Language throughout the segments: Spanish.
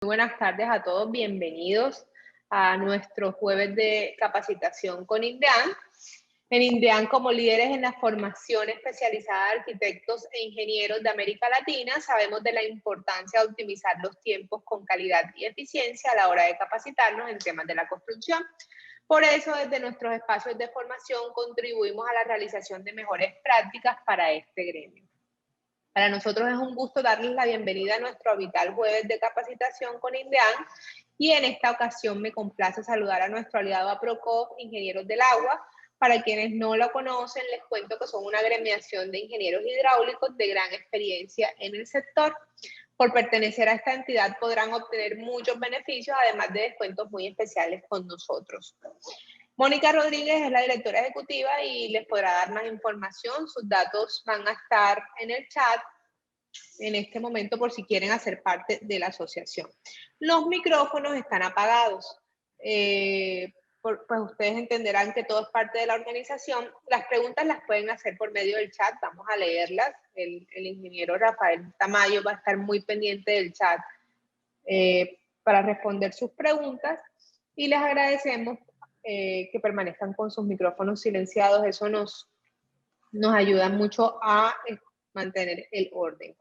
Buenas tardes a todos, bienvenidos a nuestro jueves de capacitación con INDEAN. En INDEAN, como líderes en la formación especializada de arquitectos e ingenieros de América Latina, sabemos de la importancia de optimizar los tiempos con calidad y eficiencia a la hora de capacitarnos en temas de la construcción. Por eso, desde nuestros espacios de formación, contribuimos a la realización de mejores prácticas para este gremio. Para nosotros es un gusto darles la bienvenida a nuestro habitual jueves de capacitación con INDEAN y en esta ocasión me complace saludar a nuestro aliado APROCOF, Ingenieros del Agua. Para quienes no lo conocen, les cuento que son una agremiación de ingenieros hidráulicos de gran experiencia en el sector. Por pertenecer a esta entidad podrán obtener muchos beneficios, además de descuentos muy especiales con nosotros. Mónica Rodríguez es la directora ejecutiva y les podrá dar más información. Sus datos van a estar en el chat en este momento por si quieren hacer parte de la asociación. Los micrófonos están apagados. Pues ustedes entenderán que todo es parte de la organización. Las preguntas las pueden hacer por medio del chat. Vamos a leerlas. El ingeniero Rafael Tamayo va a estar muy pendiente del chat para responder sus preguntas y les agradecemos que permanezcan con sus micrófonos silenciados. Eso nos ayuda mucho a mantener el orden.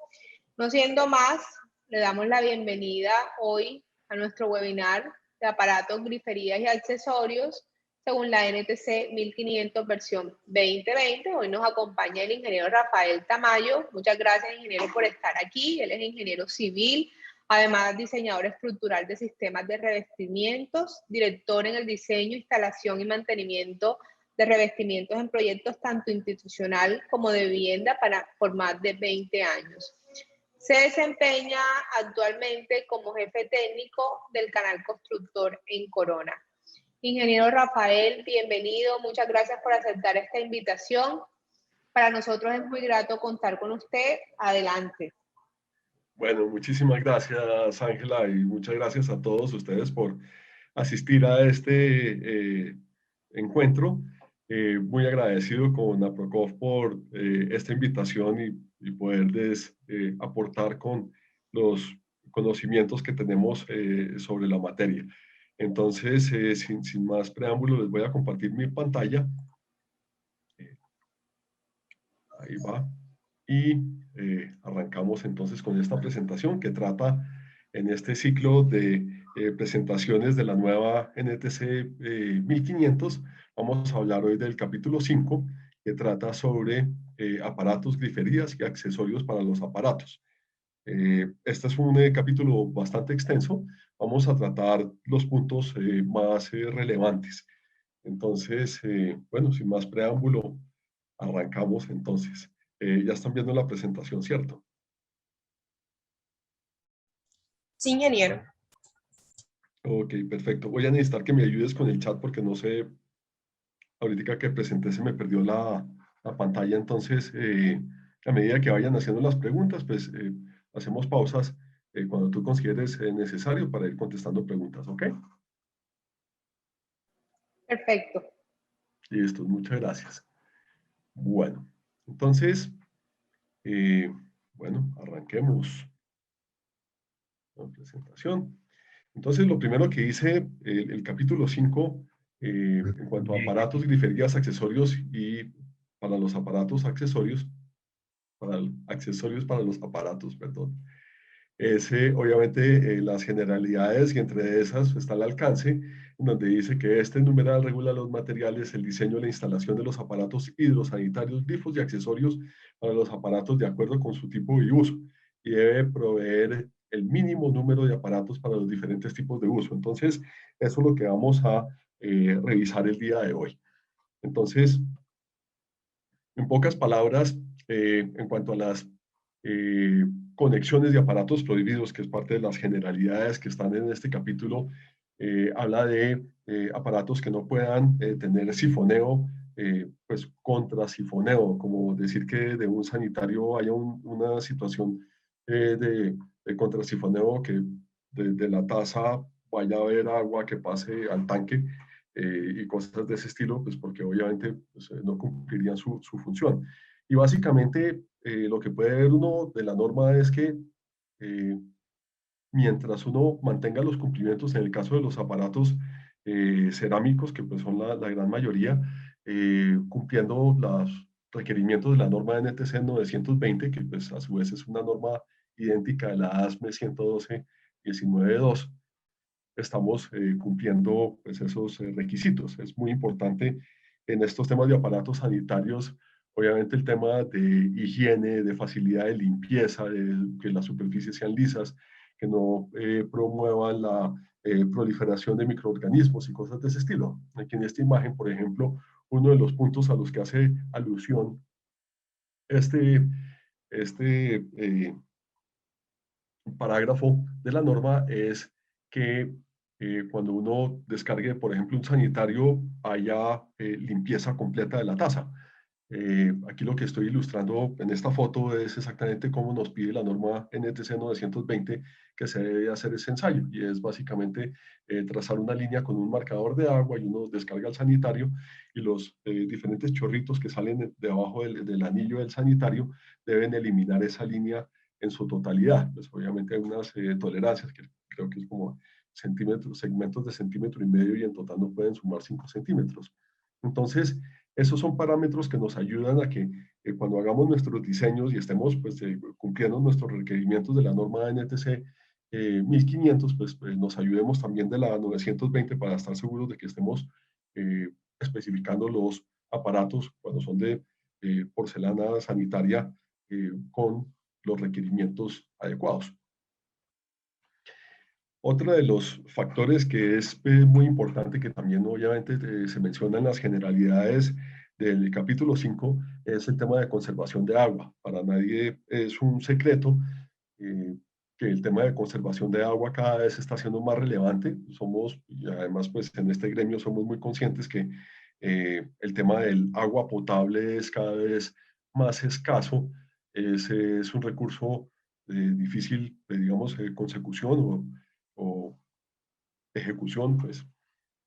No siendo más, le damos la bienvenida hoy a nuestro webinar de aparatos, griferías y accesorios según la NTC 1500 versión 2020. Hoy nos acompaña el ingeniero Rafael Tamayo. Muchas gracias, ingeniero, por estar aquí. Él es ingeniero civil, además diseñador estructural de sistemas de revestimientos, director en el diseño, instalación y mantenimiento de revestimientos en proyectos tanto institucional como de vivienda por más de 20 años. Se desempeña actualmente como jefe técnico del canal constructor en Corona. Ingeniero Rafael, bienvenido. Muchas gracias por aceptar esta invitación. Para nosotros es muy grato contar con usted. Adelante. Bueno, muchísimas gracias, Ángela, y muchas gracias a todos ustedes por asistir a este encuentro. Muy agradecido con APROCOF por esta invitación y poderles aportar con los conocimientos que tenemos sobre la materia. Entonces, sin más preámbulo, les voy a compartir mi pantalla. Ahí va. Y arrancamos entonces con esta presentación que trata en este ciclo de presentaciones de la nueva NTC 1500. Vamos a hablar hoy del capítulo 5, que trata sobre aparatos, griferías y accesorios para los aparatos. Este es un capítulo bastante extenso. Vamos a tratar los puntos más relevantes. Entonces, bueno, sin más preámbulo, arrancamos entonces. Ya están viendo la presentación, ¿cierto? Sí, ingeniero. Ok, perfecto. Voy a necesitar que me ayudes con el chat porque no sé, ahorita que presenté se me perdió la pantalla, entonces a medida que vayan haciendo las preguntas, pues hacemos pausas cuando tú consideres necesario para ir contestando preguntas, ¿ok? Perfecto. Listo, muchas gracias. Bueno, entonces, bueno, arranquemos la presentación. Entonces, lo primero que dice el capítulo 5, en cuanto a aparatos, griferías, accesorios y para los aparatos, accesorios para los aparatos, perdón, es obviamente las generalidades y entre esas está el alcance, en donde dice que este numeral regula los materiales, el diseño y la instalación de los aparatos hidrosanitarios, grifos y accesorios para los aparatos de acuerdo con su tipo y uso, y debe proveer el mínimo número de aparatos para los diferentes tipos de uso. Entonces, eso es lo que vamos a revisar el día de hoy. Entonces, en pocas palabras, en cuanto a las conexiones de aparatos prohibidos, que es parte de las generalidades que están en este capítulo, habla de aparatos que no puedan tener sifoneo, pues contrasifoneo, como decir que de un sanitario haya una situación de contrasifoneo, que de la taza vaya a haber agua que pase al tanque, y cosas de ese estilo, pues porque obviamente pues, no cumplirían su función. Y básicamente lo que puede ver uno de la norma es que mientras uno mantenga los cumplimientos en el caso de los aparatos cerámicos, que pues son la gran mayoría, cumpliendo los requerimientos de la norma NTC 920, que pues a su vez es una norma idéntica de la ASME 112.19.2, estamos cumpliendo pues, esos requisitos. Es muy importante en estos temas de aparatos sanitarios, obviamente el tema de higiene, de facilidad de limpieza, de que las superficies sean lisas, que no promuevan la proliferación de microorganismos y cosas de ese estilo. Aquí en esta imagen, por ejemplo, uno de los puntos a los que hace alusión este, este parágrafo de la norma es que cuando uno descargue, por ejemplo, un sanitario, haya limpieza completa de la taza. Aquí lo que estoy ilustrando en esta foto es exactamente cómo nos pide la norma NTC 920 que se debe hacer ese ensayo, y es básicamente trazar una línea con un marcador de agua, y uno descarga el sanitario, y los diferentes chorritos que salen de abajo del anillo del sanitario deben eliminar esa línea en su totalidad. Pues obviamente hay unas tolerancias que creo que es como centímetros, segmentos de 1,5 cm, y en total no pueden sumar 5 centímetros. Entonces, esos son parámetros que nos ayudan a que cuando hagamos nuestros diseños y estemos pues, cumpliendo nuestros requerimientos de la norma NTC 1500, pues nos ayudemos también de la 920 para estar seguros de que estemos especificando los aparatos cuando son de porcelana sanitaria con los requerimientos adecuados. Otro de los factores que es muy importante, que también obviamente se menciona en las generalidades del capítulo 5, es el tema de conservación de agua. Para nadie es un secreto eh, que el tema de conservación de agua cada vez está siendo más relevante. Somos, y además pues en este gremio somos muy conscientes que el tema del agua potable es cada vez más escaso. Es un recurso difícil, digamos, consecución o ejecución, pues.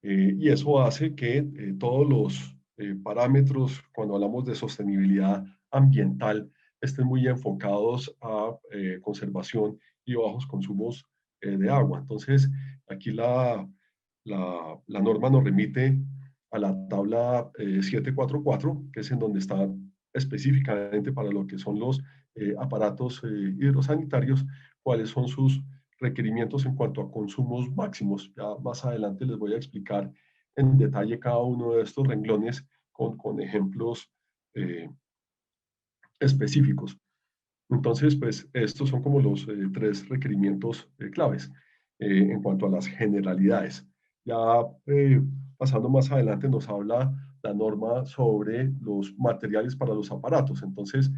Y eso hace que todos los parámetros, cuando hablamos de sostenibilidad ambiental, estén muy enfocados a conservación y bajos consumos de agua. Entonces, aquí la norma nos remite a la tabla 744, que es en donde está específicamente para lo que son los aparatos hidrosanitarios, cuáles son sus requerimientos en cuanto a consumos máximos. Ya más adelante les voy a explicar en detalle cada uno de estos renglones con ejemplos específicos. Entonces, pues estos son como los tres requerimientos claves en cuanto a las generalidades. Ya pasando más adelante nos habla la norma sobre los materiales para los aparatos. Entonces,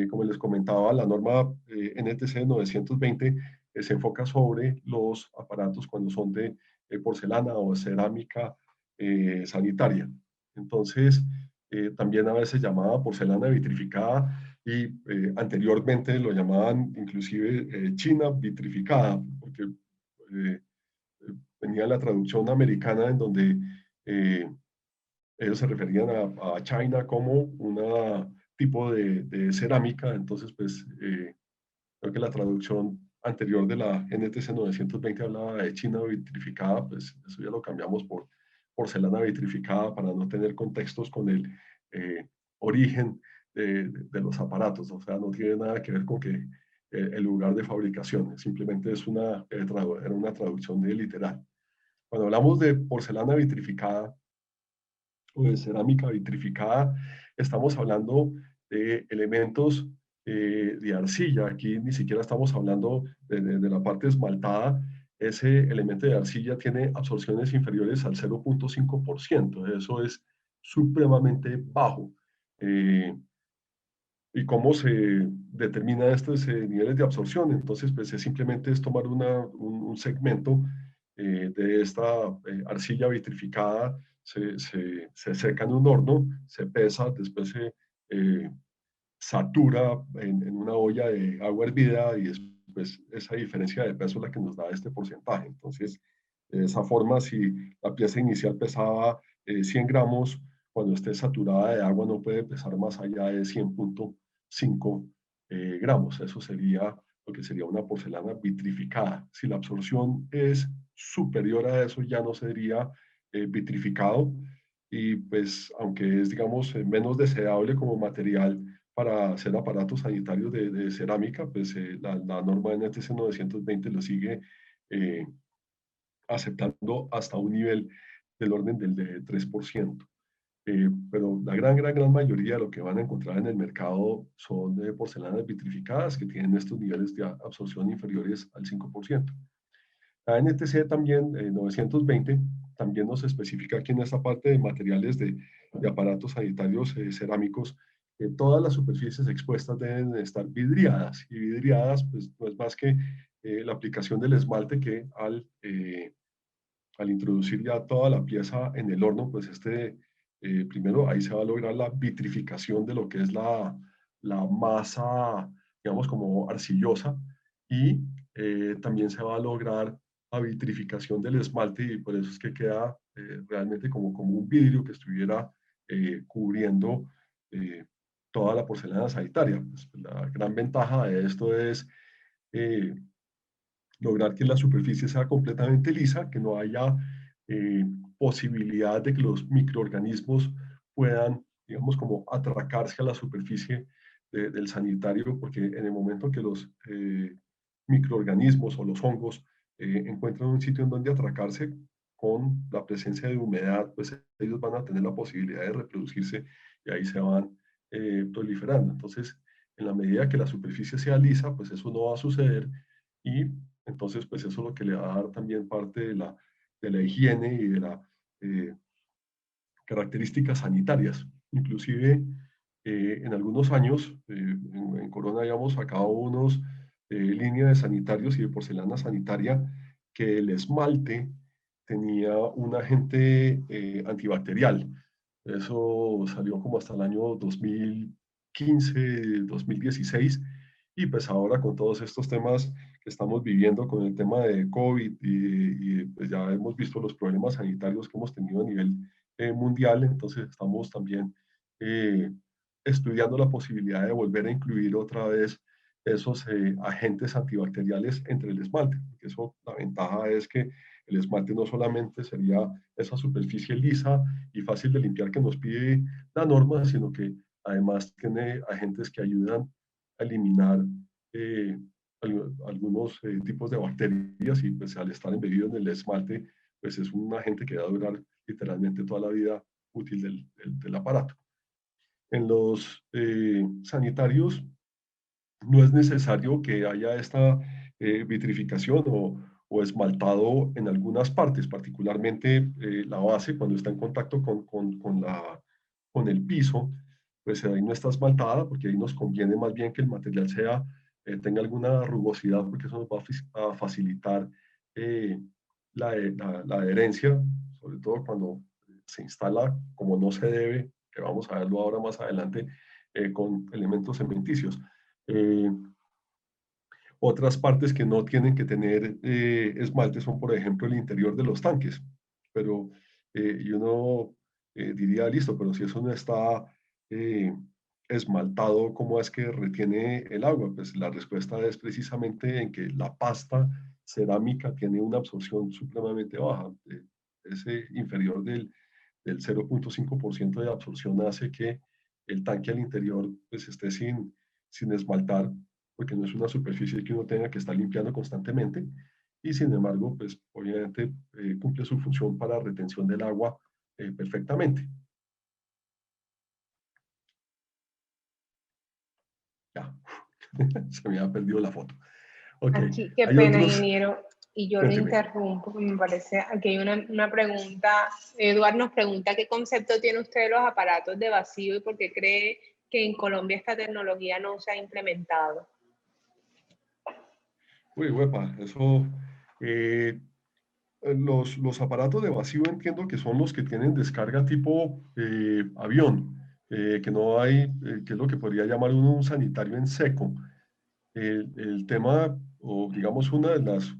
como les comentaba, la norma NTC 920 se enfoca sobre los aparatos cuando son de porcelana o cerámica sanitaria. Entonces, también a veces llamada porcelana vitrificada, y anteriormente lo llamaban inclusive China vitrificada, porque eh, venía la traducción americana en donde ellos se referían a China como un tipo de cerámica. Entonces pues creo que la traducción anterior de la NTC 920 hablaba de China vitrificada, pues eso ya lo cambiamos por porcelana vitrificada para no tener contextos con el origen de los aparatos. O sea, no tiene nada que ver con que el lugar de fabricación, simplemente es era una traducción de literal. Cuando hablamos de porcelana vitrificada o de cerámica vitrificada, estamos hablando de elementos de arcilla. Aquí ni siquiera estamos hablando de la parte esmaltada. Ese elemento de arcilla tiene absorciones inferiores al 0,5%. Eso es supremamente bajo. ¿Y cómo se determina estos niveles de absorción? Entonces, pues simplemente es tomar un segmento de esta arcilla vitrificada, se seca en un horno, se pesa, después se satura en una olla de agua hervida, y después esa diferencia de peso es la que nos da este porcentaje. Entonces, de esa forma, si la pieza inicial pesaba 100 gramos, cuando esté saturada de agua no puede pesar más allá de 100,5 gramos. Eso sería lo que sería una porcelana vitrificada. Si la absorción es superior a eso, ya no sería vitrificado, y pues aunque es, digamos, menos deseable como material para hacer aparatos sanitarios de cerámica, pues la norma NTC 920 lo sigue eh, aceptando hasta un nivel del orden del de 3%. Pero la gran mayoría de lo que van a encontrar en el mercado son porcelanas vitrificadas que tienen estos niveles de absorción inferiores al 5%. La NTC también, 920, también nos especifica aquí en esta parte de materiales de aparatos sanitarios cerámicos, que todas las superficies expuestas deben estar vidriadas, y vidriadas pues no es más que la aplicación del esmalte que al introducir ya toda la pieza en el horno, pues primero ahí se va a lograr la vitrificación de lo que es la masa, digamos, como arcillosa, y también se va a lograr la vitrificación del esmalte, y por eso es que queda realmente como un vidrio que estuviera cubriendo toda la porcelana sanitaria. Pues, la gran ventaja de esto es eh, lograr que la superficie sea completamente lisa, que no haya posibilidad de que los microorganismos puedan, digamos, como atracarse a la superficie del sanitario, porque en el momento que los microorganismos o los hongos encuentran un sitio en donde atracarse, con la presencia de humedad, pues ellos van a tener la posibilidad de reproducirse, y ahí se van proliferando. Entonces, en la medida que la superficie sea lisa, pues eso no va a suceder, y entonces pues eso es lo que le va a dar también parte de la higiene y de las características sanitarias. Inclusive en algunos años en Corona habíamos sacado unos líneas de sanitarios y de porcelana sanitaria que el esmalte tenía un agente antibacterial. Eso salió como hasta el año 2015, 2016, y pues ahora con todos estos temas que estamos viviendo con el tema de COVID, y pues ya hemos visto los problemas sanitarios que hemos tenido a nivel mundial, entonces estamos también estudiando la posibilidad de volver a incluir otra vez esos agentes antibacteriales entre el esmalte, porque eso, la ventaja es que el esmalte no solamente sería esa superficie lisa y fácil de limpiar que nos pide la norma, sino que además tiene agentes que ayudan a eliminar eh, algunos tipos de bacterias, y pues al estar embebido en el esmalte, pues es un agente que va a durar literalmente toda la vida útil del aparato. En los sanitarios no es necesario que haya esta vitrificación o esmaltado en algunas partes, particularmente la base, cuando está en contacto con el piso, pues ahí no está esmaltada, porque ahí nos conviene más bien que el material tenga alguna rugosidad, porque eso nos va a facilitar eh, la adherencia, sobre todo cuando se instala como no se debe, que vamos a verlo ahora más adelante, con elementos cementicios. Eh, Otras partes que no tienen que tener esmalte son, por ejemplo, el interior de los tanques. Pero, y uno diría, listo, pero si eso no está eh, esmaltado, ¿cómo es que retiene el agua? Pues la respuesta es precisamente en que la pasta cerámica tiene una absorción supremamente baja. Ese inferior del 0,5% de absorción hace que el tanque al interior pues esté sin esmaltar, porque no es una superficie que uno tenga que estar limpiando constantemente, y sin embargo, pues obviamente cumple su función para retención del agua perfectamente. Ya, se me ha perdido la foto. Ok, Aquí, qué hay pena, otros, ingeniero, y yo le cuénteme. interrumpo, me parece, aquí hay una pregunta, Eduard nos pregunta qué concepto tiene usted de los aparatos de vacío y por qué cree que en Colombia esta tecnología no se ha implementado. Uy, huepa, eso, eh, los aparatos de vacío entiendo que son los que tienen descarga tipo avión, que no hay, que es lo que podría llamar uno un sanitario en seco. El tema, o digamos una de las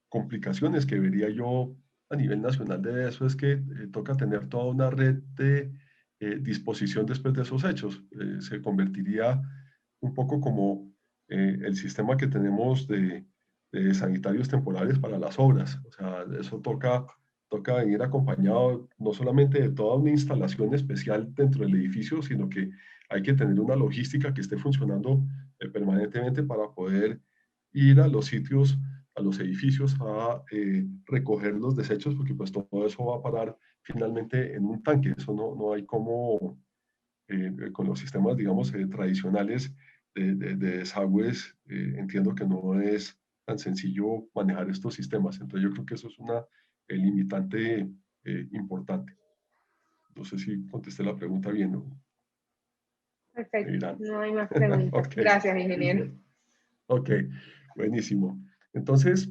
complicaciones que vería yo a nivel nacional de eso, es que toca tener toda una red de disposición después de esos hechos. Se convertiría un poco como el sistema que tenemos de sanitarios temporales para las obras. O sea, eso toca venir acompañado no solamente de toda una instalación especial dentro del edificio, sino que hay que tener una logística que esté funcionando permanentemente para poder ir a los sitios, a los edificios, a recoger los desechos, porque pues todo eso va a parar finalmente en un tanque. Eso no hay como, con los sistemas, digamos, tradicionales de desagües, entiendo que no es tan sencillo manejar estos sistemas. Entonces yo creo que eso es una limitante importante. No sé si contesté la pregunta bien, ¿no? Perfecto, Irán. no hay más preguntas. Ok, Gracias, ingeniero. listo. Ok, buenísimo. Entonces,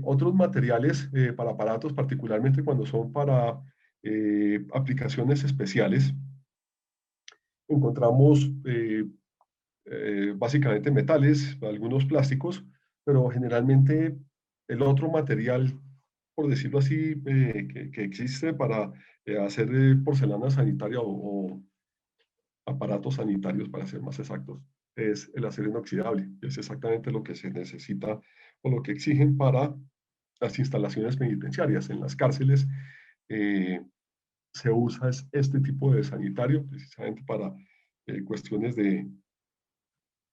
otros materiales para aparatos, particularmente cuando son para aplicaciones especiales, encontramos básicamente metales, algunos plásticos, pero generalmente el otro material, por decirlo así, que existe para hacer porcelana sanitaria o aparatos sanitarios, para ser más exactos, es el acero inoxidable. Es exactamente lo que se necesita o lo que exigen para las instalaciones penitenciarias. En las cárceles se usa este tipo de sanitario precisamente para cuestiones de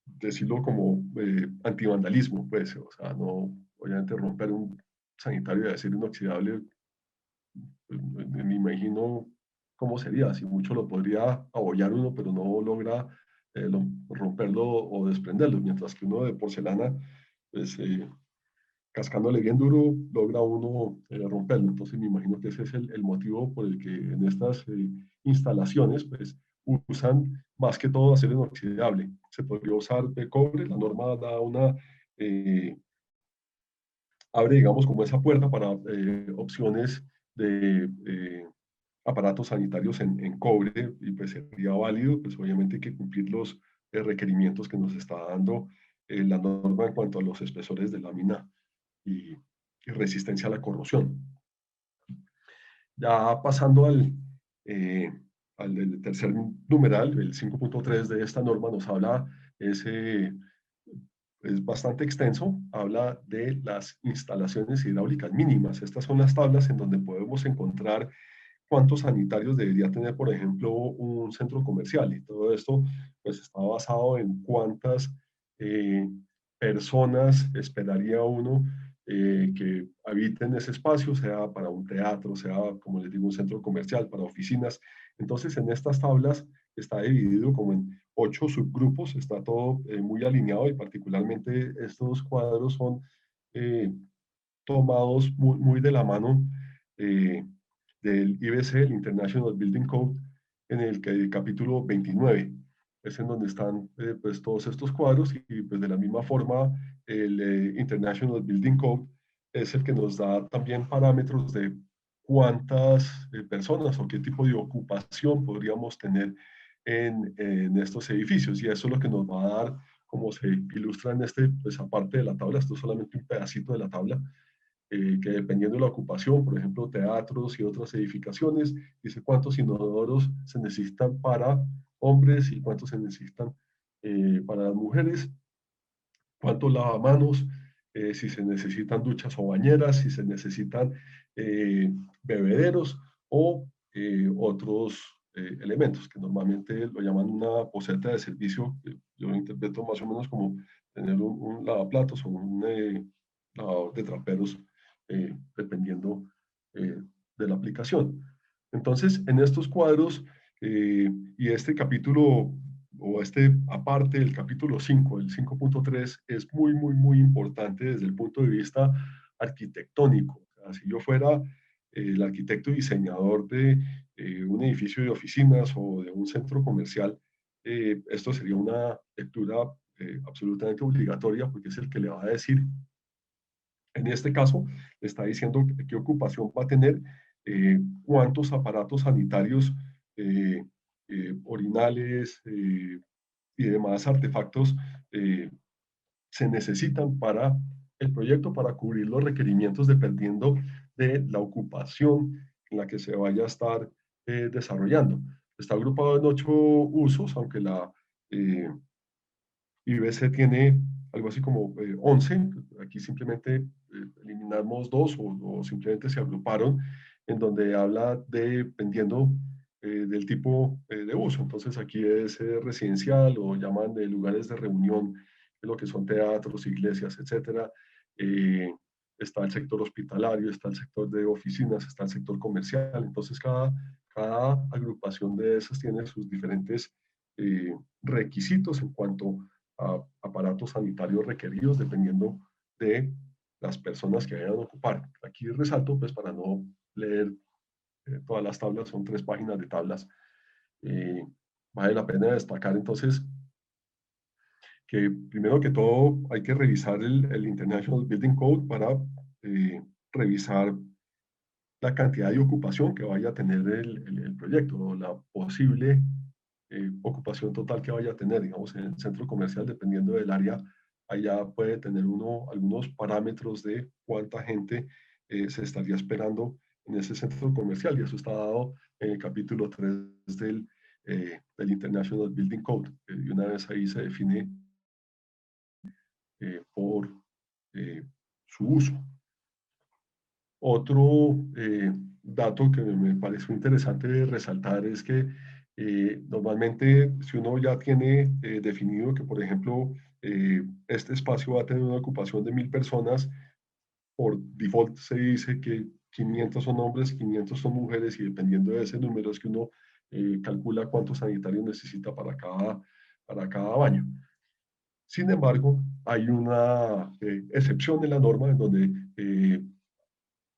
decirlo como antivandalismo, pues, o sea, no, obviamente romper un sanitario de acero inoxidable, pues, me imagino cómo sería, si mucho lo podría abollar uno, pero no logra romperlo o desprenderlo, mientras que uno de porcelana, pues, cascándole bien duro, logra uno romperlo. Entonces me imagino que ese es el motivo por el que en estas instalaciones, pues, usan más que todo acero inoxidable. Se podría usar de cobre, la norma da una, eh, abre, digamos, como esa puerta para opciones de aparatos sanitarios en cobre, y pues sería válido, pues obviamente hay que cumplir los requerimientos que nos está dando la norma en cuanto a los espesores de lámina y resistencia a la corrosión. Ya pasando al tercer numeral, el 5.3 de esta norma nos habla, es bastante extenso, habla de las instalaciones hidráulicas mínimas. Estas son las tablas en donde podemos encontrar cuántos sanitarios debería tener, por ejemplo, un centro comercial. Y todo esto pues está basado en cuántas eh, personas esperaría uno que habiten ese espacio, sea para un teatro, sea, como les digo, un centro comercial, para oficinas. Entonces, en estas tablas está dividido como en 8 subgrupos, está todo muy alineado, y particularmente estos cuadros son eh, tomados muy de la mano eh, del IBC, el International Building Code, en el capítulo 29 es en donde están pues todos estos cuadros, y pues de la misma forma el International Building Code es el que nos da también parámetros de cuántas personas o qué tipo de ocupación podríamos tener en estos edificios, y eso es lo que nos va a dar, como se ilustra en esa parte de la tabla. Esto es solamente un pedacito de la tabla, que dependiendo de la ocupación, por ejemplo, teatros y otras edificaciones, dice cuántos inodoros se necesitan para hombres y cuántos se necesitan para las mujeres, cuántos lavamanos, si se necesitan duchas o bañeras, si se necesitan bebederos o otros elementos, que normalmente lo llaman una poseta de servicio. Yo lo interpreto más o menos como tener un lavaplatos o un lavador de traperos, dependiendo de la aplicación. Entonces, en estos cuadros y este capítulo, o aparte del capítulo 5, el 5.3, es muy importante desde el punto de vista arquitectónico. O sea, si yo fuera el arquitecto y diseñador de un edificio de oficinas o de un centro comercial, esto sería una lectura absolutamente obligatoria, porque es el que le va a decir, en este caso, le está diciendo qué ocupación va a tener, cuántos aparatos sanitarios, orinales y demás artefactos se necesitan para el proyecto, para cubrir los requerimientos dependiendo de la ocupación en la que se vaya a estar desarrollando. Está agrupado en 8 usos, aunque la IBC tiene algo así como 11, aquí simplemente eliminamos 2 o simplemente se agruparon, en donde habla dependiendo del tipo de uso. Entonces aquí es residencial o llaman de lugares de reunión, lo que son teatros, iglesias, etcétera. Está el sector hospitalario, está el sector de oficinas, está el sector comercial. Entonces cada agrupación de esas tiene sus diferentes requisitos en cuanto a aparatos sanitarios requeridos dependiendo de las personas que vayan a ocupar. Aquí resalto, pues para no leer todas las tablas, son 3 páginas de tablas. Vale la pena destacar entonces que primero que todo hay que revisar el International Building Code para revisar la cantidad de ocupación que vaya a tener el proyecto o la posible ocupación total que vaya a tener, digamos, en el centro comercial, dependiendo del área, allá puede tener uno algunos parámetros de cuánta gente se estaría esperando en ese centro comercial, y eso está dado en el capítulo 3 del International Building Code, y una vez ahí se define por su uso. Otro dato que me pareció interesante resaltar es que normalmente si uno ya tiene definido que, por ejemplo, este espacio va a tener una ocupación de 1000 personas, por default se dice que 500 son hombres, 500 son mujeres, y dependiendo de ese número es que uno calcula cuántos sanitarios necesita para cada baño. Sin embargo, hay una excepción en la norma en donde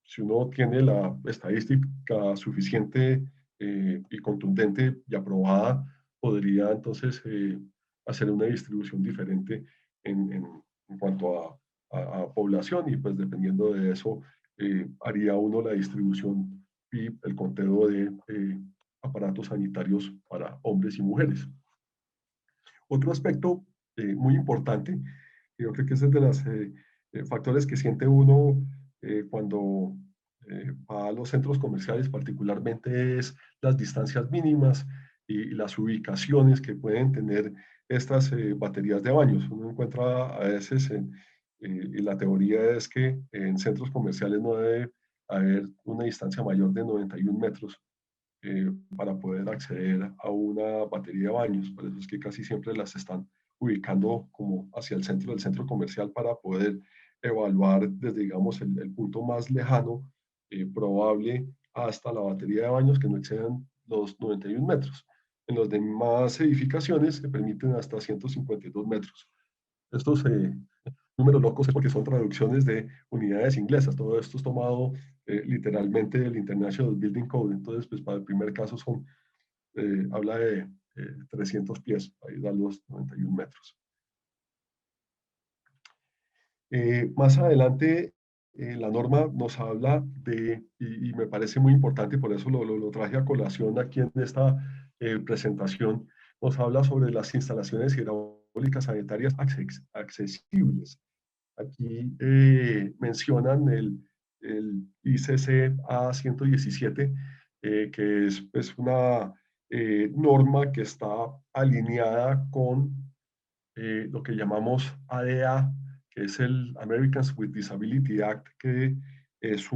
si uno tiene la estadística suficiente y contundente y aprobada, podría entonces hacer una distribución diferente en cuanto a población, y pues dependiendo de eso haría uno la distribución y el conteo de aparatos sanitarios para hombres y mujeres. Otro aspecto muy importante, yo creo que ese es de los factores que siente uno cuando va a los centros comerciales, particularmente, es las distancias mínimas y las ubicaciones que pueden tener estas baterías de baños. Uno encuentra a veces, y la teoría es que en centros comerciales no debe haber una distancia mayor de 91 metros para poder acceder a una batería de baños. Por eso es que casi siempre las están ubicando como hacia el centro del centro comercial para poder evaluar desde, digamos, el punto más lejano probable hasta la batería de baños, que no excedan los 91 metros. En las demás edificaciones se permiten hasta 152 metros. Estos números locos es porque son traducciones de unidades inglesas. Todo esto es tomado literalmente del International Building Code. Entonces, pues para el primer caso habla de 300 pies, ahí da los 91 metros. Más adelante, la norma nos habla de, y me parece muy importante, y por eso lo traje a colación aquí en esta presentación, nos habla sobre las instalaciones hidráulicas sanitarias accesibles. Aquí mencionan el ICC A117, que es pues, una norma que está alineada con lo que llamamos ADA, que es el Americans with Disability Act, que es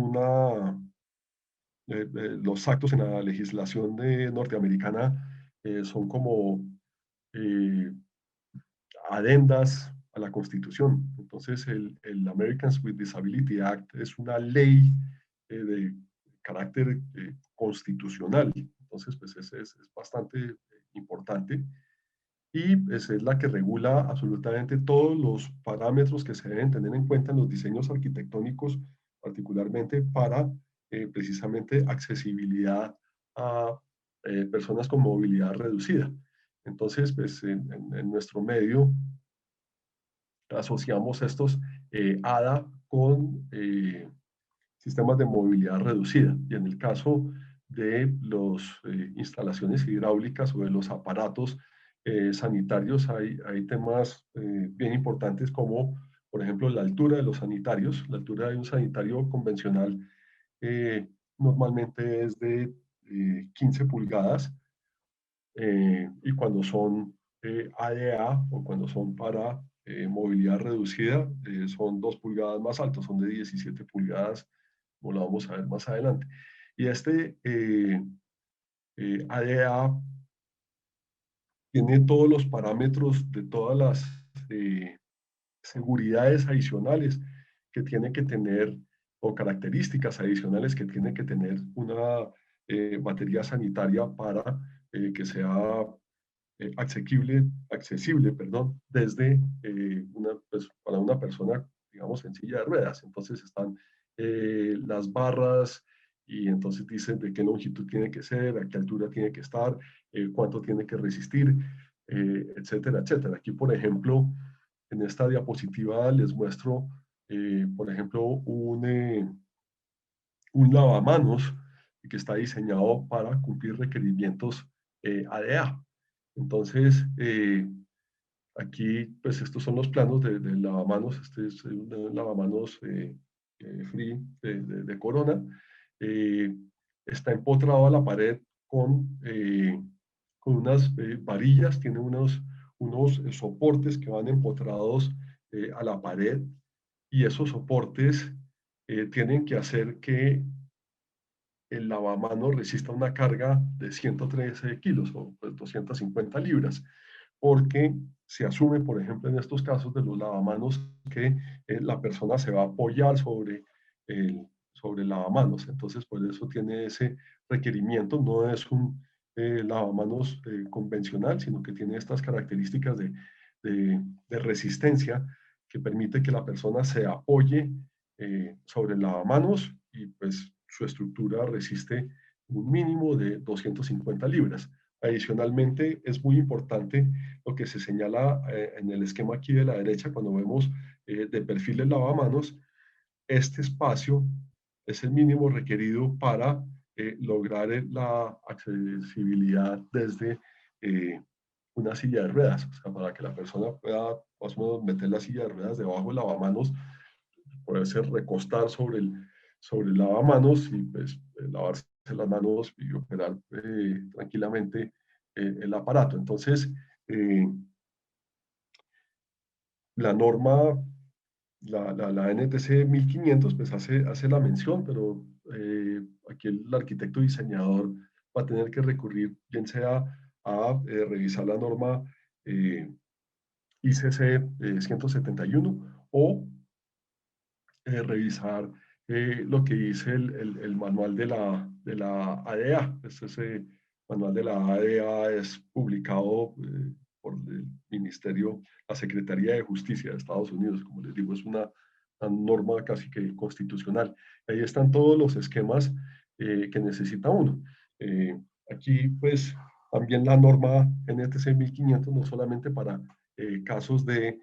los actos en la legislación norteamericana son como eh, adendas a la Constitución. Entonces, el Americans with Disability Act es una ley de carácter constitucional. Entonces, pues es bastante importante, y pues, es la que regula absolutamente todos los parámetros que se deben tener en cuenta en los diseños arquitectónicos, particularmente para precisamente accesibilidad a personas con movilidad reducida. Entonces, pues en nuestro medio asociamos estos ADA con sistemas de movilidad reducida, y en el caso de las instalaciones hidráulicas o de los aparatos sanitarios hay temas bien importantes como, por ejemplo, la altura de los sanitarios. La altura de un sanitario convencional normalmente es de 15 pulgadas, y cuando son ADA o cuando son para movilidad reducida son 2 pulgadas más altos, son de 17 pulgadas, como lo vamos a ver más adelante. Y este ADA tiene todos los parámetros de todas las seguridades adicionales que tiene que tener, o características adicionales que tiene que tener una batería sanitaria para que sea accesible, perdón, desde pues, para una persona, digamos, en silla de ruedas. Entonces están las barras y entonces dicen de qué longitud tiene que ser, a qué altura tiene que estar, cuánto tiene que resistir, etcétera, etcétera. Aquí, por ejemplo, en esta diapositiva les muestro, por ejemplo, un lavamanos que está diseñado para cumplir requerimientos ADA. Entonces, aquí, pues estos son los planos del lavamanos. Este es un lavamanos free de Corona. Está empotrado a la pared con unas varillas, tiene unos soportes que van empotrados a la pared y esos soportes tienen que hacer que el lavamanos resista una carga de 113 kilos o pues, 250 libras, porque se asume, por ejemplo, en estos casos de los lavamanos, que la persona se va a apoyar sobre el lavamanos. Entonces, por eso tiene ese requerimiento. No es un lavamanos convencional, sino que tiene estas características de resistencia que permite que la persona se apoye sobre el lavamanos y pues su estructura resiste un mínimo de 250 libras. Adicionalmente, es muy importante lo que se señala en el esquema aquí de la derecha, cuando vemos de perfil el lavamanos, este espacio es el mínimo requerido para lograr la accesibilidad desde una silla de ruedas, o sea, para que la persona pueda más o menos meter la silla de ruedas debajo del lavamanos, poderse recostar sobre el lavamanos y pues lavarse las manos y operar tranquilamente el aparato. Entonces, la norma, la NTC 1500, pues hace la mención, pero aquí el arquitecto diseñador va a tener que recurrir, bien sea a revisar la norma ICC 171 o revisar lo que dice el manual de la ADA. Ese manual de la ADA es publicado por el Ministerio, la Secretaría de Justicia de Estados Unidos. Como les digo, es una norma casi que constitucional. Ahí están todos los esquemas que necesita uno. Aquí, pues, también la norma NTC 1500, no solamente para casos de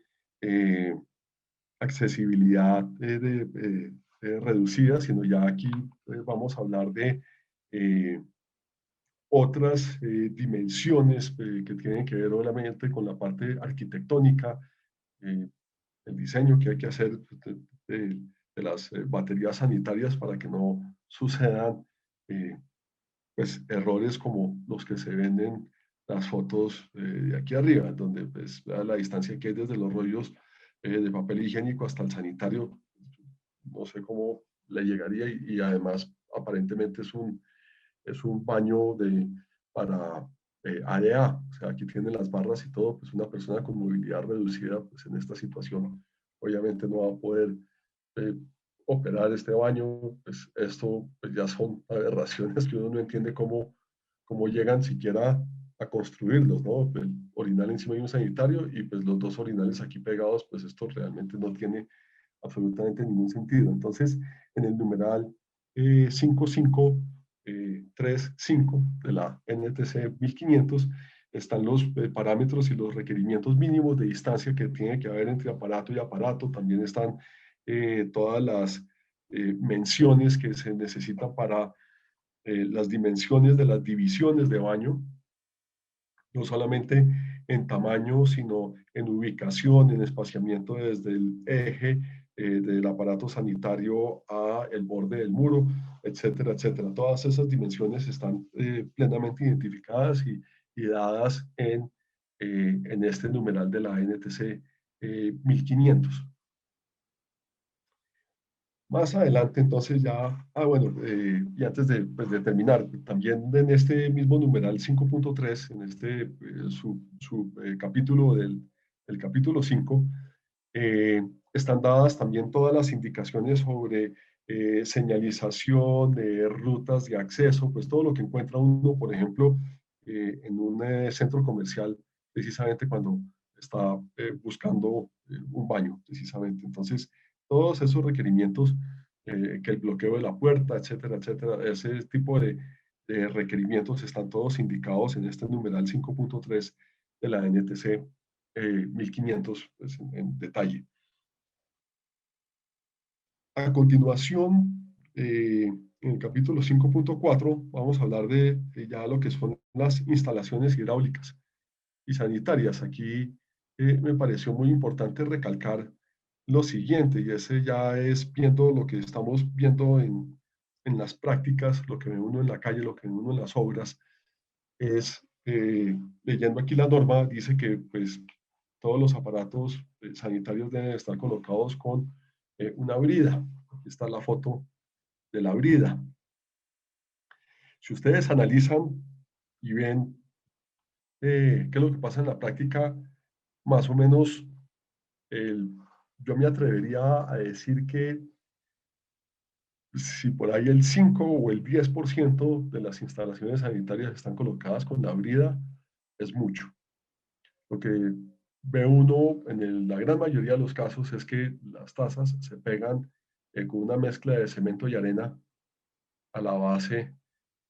accesibilidad reducida, sino ya aquí vamos a hablar de otras dimensiones que tienen que ver obviamente con la parte arquitectónica, el diseño que hay que hacer de las baterías sanitarias para que no sucedan pues, errores como los que se ven en las fotos de aquí arriba, donde pues, a la distancia que hay desde los rollos de papel higiénico hasta el sanitario, no sé cómo le llegaría y además aparentemente es un baño para ADA, o sea, aquí tienen las barras y todo, pues una persona con movilidad reducida, pues en esta situación obviamente no va a poder eh, operar este baño, pues esto pues ya son aberraciones que uno no entiende cómo llegan siquiera a construirlos, ¿no? El orinal encima de un sanitario y pues los dos orinales aquí pegados, pues esto realmente no tiene absolutamente ningún sentido. Entonces, en el numeral 5535 de la NTC 1500 están los parámetros y los requerimientos mínimos de distancia que tiene que haber entre aparato y aparato. También están todas las menciones que se necesitan para las dimensiones de las divisiones de baño, no solamente en tamaño, sino en ubicación, en espaciamiento desde el eje del aparato sanitario a el borde del muro, etcétera, etcétera. Todas esas dimensiones están plenamente identificadas y dadas en este numeral de la NTC 1500. Más adelante, entonces ya, bueno, y antes pues, de terminar, también en este mismo numeral 5.3, en este capítulo del capítulo 5, están dadas también todas las indicaciones sobre señalización, rutas de acceso, pues todo lo que encuentra uno, por ejemplo, en un centro comercial, precisamente cuando está buscando un baño, precisamente. Entonces, todos esos requerimientos, que el bloqueo de la puerta, etcétera, etcétera, ese tipo de requerimientos están todos indicados en este numeral 5.3 de la NTC 1500 pues, en detalle. A continuación, en el capítulo 5.4 vamos a hablar de ya lo que son las instalaciones hidráulicas y sanitarias. Aquí me pareció muy importante recalcar lo siguiente, y ese ya es viendo lo que estamos viendo en las prácticas, lo que ve uno en la calle, lo que ve uno en las obras, es, leyendo aquí la norma, dice que pues todos los aparatos sanitarios deben estar colocados con una brida. Aquí está la foto de la brida. Si ustedes analizan y ven qué es lo que pasa en la práctica, más o menos yo me atrevería a decir que si por ahí el 5 o el 10% de las instalaciones sanitarias están colocadas con la brida, es mucho. Lo que ve uno en la gran mayoría de los casos es que las tazas se pegan con una mezcla de cemento y arena a la base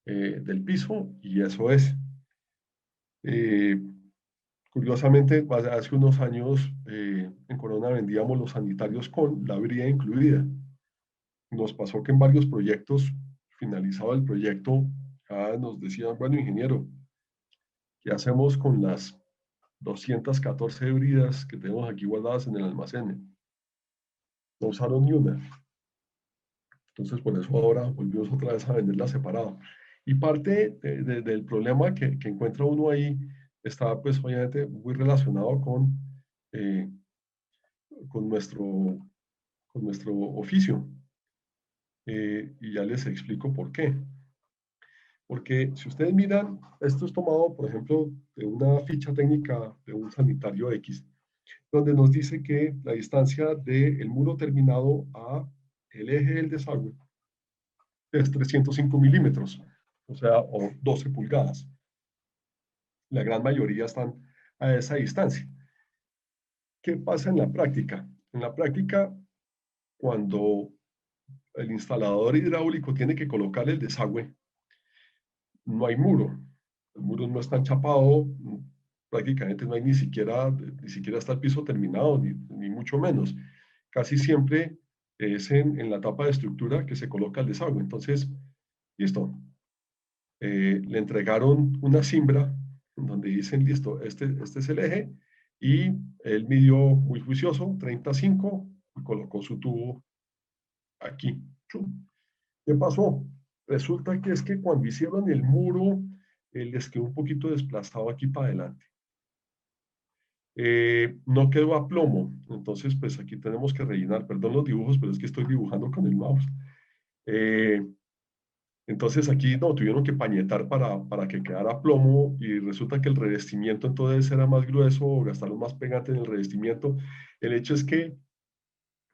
del piso, y eso es. Eh, Curiosamente, hace unos años en Corona vendíamos los sanitarios con la brida incluida. Nos pasó que en varios proyectos, finalizado el proyecto, nos decían, bueno, ingeniero, ¿qué hacemos con las 214 bridas que tenemos aquí guardadas en el almacén? No usaron ni una. Entonces, por eso ahora volvimos otra vez a venderla separada. Y parte del problema que encuentra uno ahí está, pues, obviamente, muy relacionado eh, con, nuestro, con nuestro oficio. Y ya les explico por qué. Porque si ustedes miran, esto es tomado, por ejemplo, de una ficha técnica de un sanitario X, donde nos dice que la distancia del muro terminado a el eje del desagüe es 305 milímetros, o sea, o 12 pulgadas. La gran mayoría están a esa distancia. ¿Qué pasa en la práctica? En la práctica, cuando el instalador hidráulico tiene que colocar el desagüe, no hay muro. El muro no está enchapado, prácticamente no hay ni siquiera está el piso terminado, ni mucho menos. Casi siempre es en la tapa de estructura que se coloca el desagüe. Entonces, listo. Le entregaron una cimbra donde dicen, listo, este es el eje, y él midió muy juicioso, 35, y colocó su tubo aquí. ¿Qué pasó? Resulta que es que cuando hicieron el muro, les quedó un poquito desplazado aquí para adelante. No quedó a plomo, entonces pues aquí tenemos que rellenar, perdón los dibujos, pero es que estoy dibujando con el mouse. Entonces aquí no, tuvieron que pañetar para que quedara plomo, y resulta que el revestimiento entonces era más grueso, gastaron más pegante en el revestimiento. El hecho es que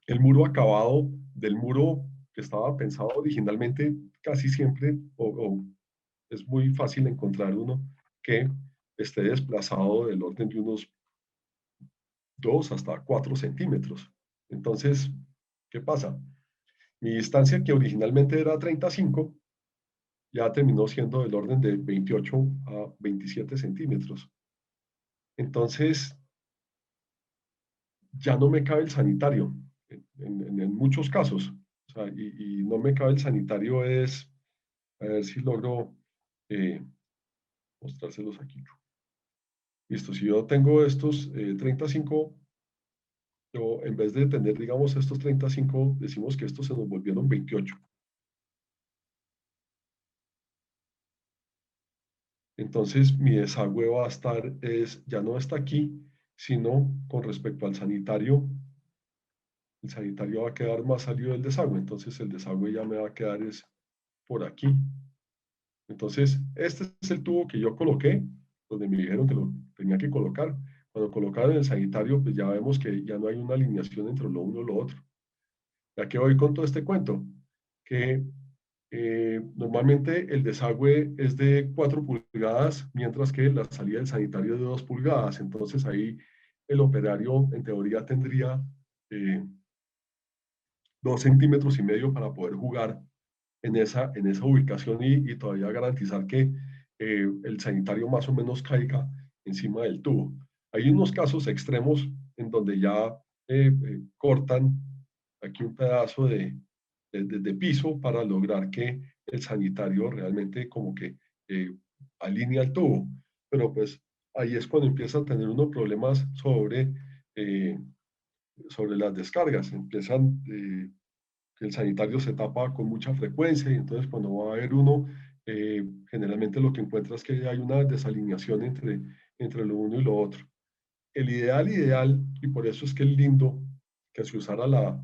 el muro acabado del muro que estaba pensado originalmente, casi siempre, o es muy fácil encontrar uno que esté desplazado del orden de unos 2 hasta 4 centímetros. Entonces, ¿qué pasa? Mi distancia, que originalmente era 35, ya terminó siendo del orden de 28 a 27 centímetros. Entonces, ya no me cabe el sanitario en muchos casos. O sea, y no me cabe el sanitario es, a ver si logro mostrárselos aquí. Listo, si yo tengo estos 35, yo en vez de tener, digamos, estos 35, decimos que estos se nos volvieron 28. Entonces mi desagüe va a estar, ya no está aquí, sino con respecto al sanitario, el sanitario va a quedar más salido del desagüe, entonces el desagüe ya me va a quedar es por aquí. Entonces, este es el tubo que yo coloqué, donde me dijeron que lo tenía que colocar. Cuando colocaron el sanitario, pues ya vemos que ya no hay una alineación entre lo uno y lo otro. Ya que voy con todo este cuento, que normalmente el desagüe es de 4 pulgadas, mientras que la salida del sanitario es de 2 pulgadas. Entonces ahí el operario en teoría tendría 2,5 centímetros para poder jugar en esa ubicación y todavía garantizar que el sanitario más o menos caiga encima del tubo. Hay unos casos extremos en donde ya cortan aquí un pedazo de piso para lograr que el sanitario realmente como que eh, alinea el tubo. Pero pues ahí es cuando empieza a tener unos problemas eh, sobre las descargas. Empiezan que el sanitario se tapa con mucha frecuencia y entonces cuando va a haber uno, generalmente lo que encuentra es que hay una desalineación entre lo uno y lo otro. El ideal, y por eso es que es lindo que se usara la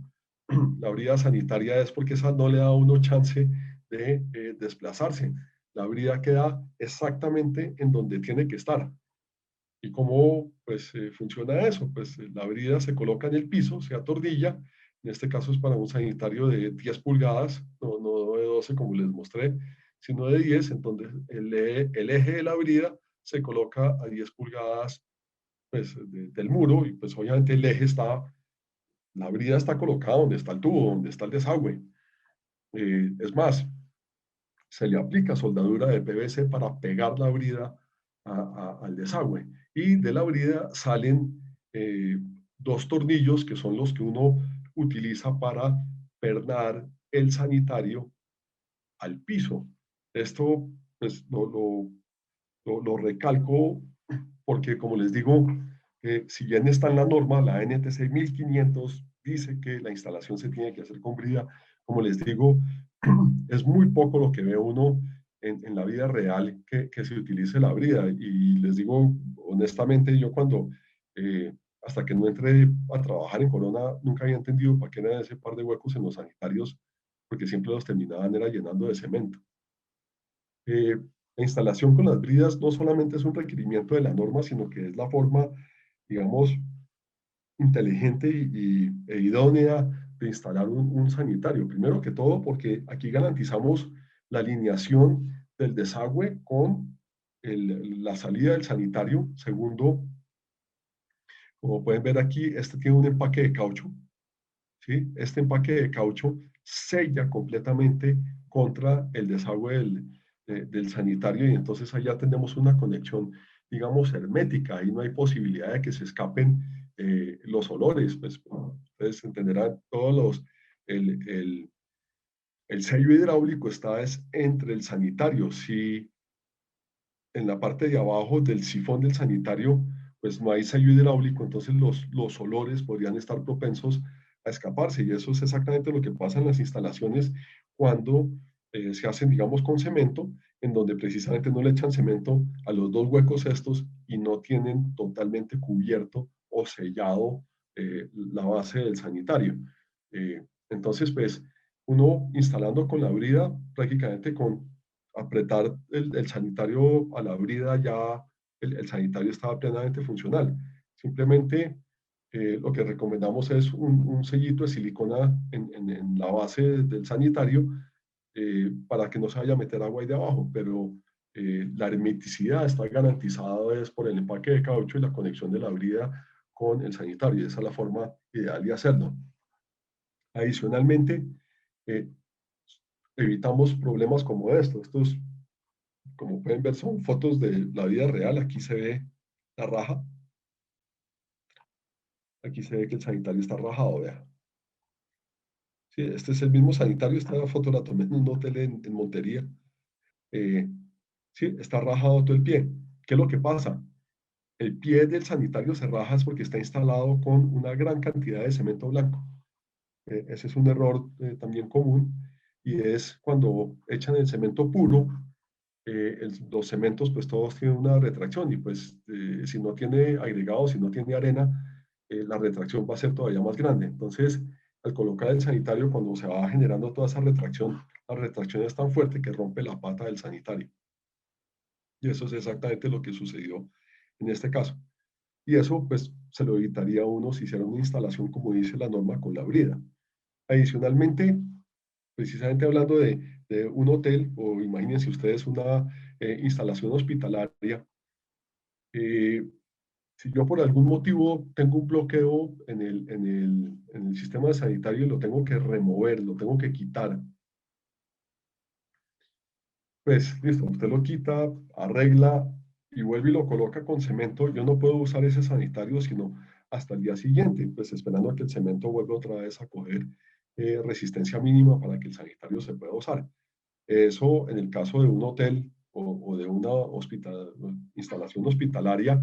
brida sanitaria, es porque esa no le da a uno chance de desplazarse. La brida queda exactamente en donde tiene que estar. ¿Y cómo pues, funciona eso? Pues la brida se coloca en el piso, se atordilla, en este caso es para un sanitario de 10 pulgadas, no de 12 como les mostré, sino de 10, entonces el eje de la brida se coloca a 10 pulgadas pues, del muro y pues obviamente el eje está, la brida está colocada donde está el tubo, donde está el desagüe. Es más, se le aplica soldadura de PVC para pegar la brida al desagüe. Y de la brida salen eh, 2 tornillos que son los que uno utiliza para pernar el sanitario al piso. Esto pues, lo recalco porque, como les digo, si bien está en la norma, la NTC 1500 dice que la instalación se tiene que hacer con brida. Como les digo, es muy poco lo que ve uno en la vida real que se utilice la brida. Y les digo, honestamente, yo cuando, hasta que no entré a trabajar en Corona, nunca había entendido para qué era ese par de huecos en los sanitarios, porque siempre los terminaban era llenando de cemento. La instalación con las bridas no solamente es un requerimiento de la norma, sino que es la forma, digamos, inteligente e idónea de instalar un sanitario. Primero que todo, porque aquí garantizamos la alineación del desagüe con la salida del sanitario. Segundo, como pueden ver aquí, este tiene un empaque de caucho, ¿sí? Este empaque de caucho sella completamente contra el desagüe del sanitario y entonces allá tenemos una conexión, digamos, hermética. Ahí no hay posibilidad de que se escapen los olores. Pues ustedes entenderán todos el sello hidráulico está es entre el sanitario. Si en la parte de abajo del sifón del sanitario, pues no hay sello hidráulico, entonces los olores podrían estar propensos a escaparse. Y eso es exactamente lo que pasa en las instalaciones cuando se hacen, digamos, con cemento, en donde precisamente no le echan cemento a los dos huecos estos y no tienen totalmente cubierto o sellado la base del sanitario. Entonces, pues, uno instalando con la brida, prácticamente con apretar el sanitario a la brida, ya el sanitario estaba plenamente funcional. Simplemente lo que recomendamos es un sellito de silicona en la base del sanitario para que no se vaya a meter agua ahí de abajo, pero la hermeticidad está garantizada es por el empaque de caucho y la conexión de la brida con el sanitario, y esa es la forma ideal de hacerlo. Adicionalmente, eh, evitamos problemas como estos. Estos, como pueden ver, son fotos de la vida real. Aquí se ve la raja. Aquí se ve que el sanitario está rajado, vea. Sí, este es el mismo sanitario. Esta foto la tomé en un hotel en Montería. Eh, sí, está rajado todo el pie. ¿Qué es lo que pasa? El pie del sanitario se raja es porque está instalado con una gran cantidad de cemento blanco. Ese es un error también común y es cuando echan el cemento puro los cementos pues todos tienen una retracción y pues si no tiene agregado, si no tiene arena, la retracción va a ser todavía más grande. Entonces, al colocar el sanitario, cuando se va generando toda esa retracción, la retracción es tan fuerte que rompe la pata del sanitario. Y eso es exactamente lo que sucedió en este caso. Y eso pues se lo evitaría a uno si hiciera una instalación como dice la norma con la brida. Adicionalmente, precisamente hablando de un hotel o imagínense ustedes una instalación hospitalaria, eh, si yo por algún motivo tengo un bloqueo en el sistema sanitario y lo tengo que remover, lo tengo que quitar, pues listo, usted lo quita, arregla y vuelve y lo coloca con cemento. Yo no puedo usar ese sanitario sino hasta el día siguiente, pues esperando a que el cemento vuelva otra vez a coger resistencia mínima para que el sanitario se pueda usar. Eso en el caso de un hotel o de una instalación hospitalaria,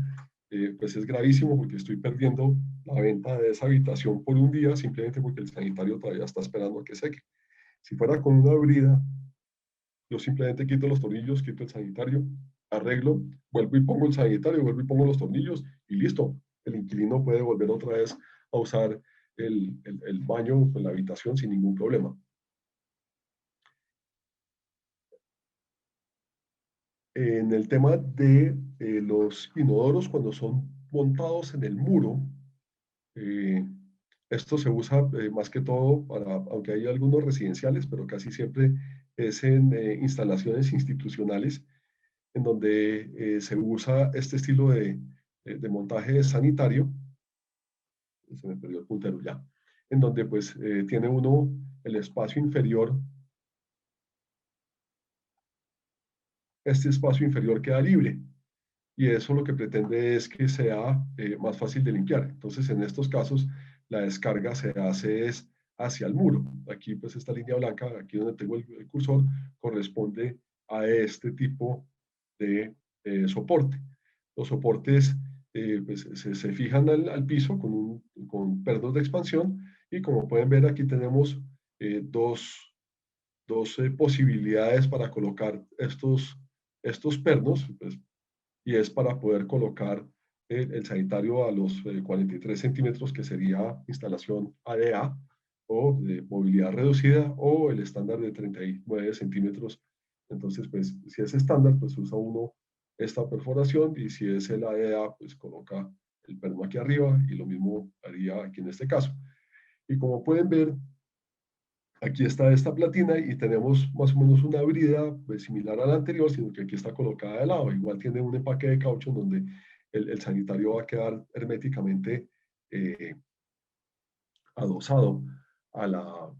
pues es gravísimo porque estoy perdiendo la venta de esa habitación por un día simplemente porque el sanitario todavía está esperando a que seque. Si fuera con una brida, yo simplemente quito los tornillos, quito el sanitario, arreglo, vuelvo y pongo el sanitario, vuelvo y pongo los tornillos y listo. El inquilino puede volver otra vez a usar el baño, la habitación sin ningún problema. En el tema de los inodoros, cuando son montados en el muro, eh, esto se usa más que todo para, aunque hay algunos residenciales, pero casi siempre es en instalaciones institucionales en donde se usa este estilo de montaje sanitario. Se me perdió el puntero ya. En donde pues tiene uno el espacio inferior. Este espacio inferior queda libre y eso lo que pretende es que sea más fácil de limpiar. Entonces, en estos casos, la descarga se hace es hacia el muro. Aquí, pues, esta línea blanca, aquí donde tengo el cursor, corresponde a este tipo de soporte. Los soportes pues, se fijan al piso con pernos de expansión y como pueden ver, aquí tenemos dos posibilidades para colocar estos pernos, pues, y es para poder colocar el sanitario a los 43 centímetros, que sería instalación ADA o de movilidad reducida, o el estándar de 39 centímetros. Entonces, pues, si es estándar, pues usa uno esta perforación, y si es el ADA, pues coloca el perno aquí arriba, y lo mismo haría aquí en este caso. Y como pueden ver, aquí está esta platina y tenemos más o menos una brida pues, similar a la anterior, sino que aquí está colocada de lado. Igual tiene un empaque de caucho en donde el sanitario va a quedar herméticamente eh, adosado a,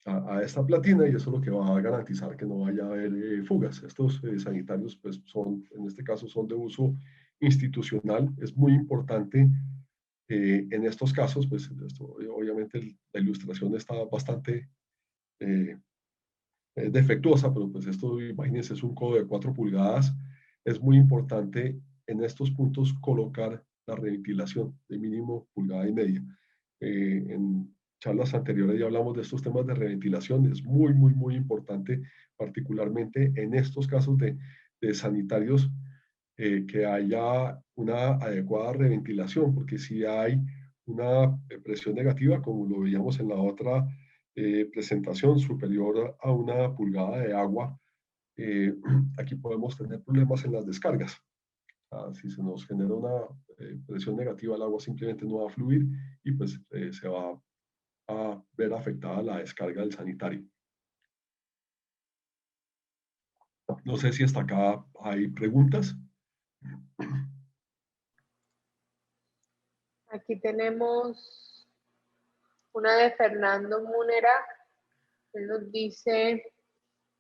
a esta platina, y eso es lo que va a garantizar que no vaya a haber fugas. Estos sanitarios pues son, en este caso, son de uso institucional. Es muy importante en estos casos, pues esto, obviamente la ilustración está bastante eh, defectuosa, pero pues esto, imagínense, es un codo de 4 pulgadas. Es muy importante en estos puntos colocar la reventilación de mínimo pulgada y media. En charlas anteriores ya hablamos de estos temas de reventilación. Es muy, muy, muy importante, particularmente en estos casos de sanitarios, que haya una adecuada reventilación, porque si hay una presión negativa, como lo veíamos en la otra presentación, superior a 1 pulgada de agua, aquí podemos tener problemas en las descargas. Si se nos genera una presión negativa, el agua simplemente no va a fluir y pues se va a ver afectada la descarga del sanitario. No sé si hasta acá hay preguntas. Aquí tenemos una de Fernando Múnera. Él nos dice,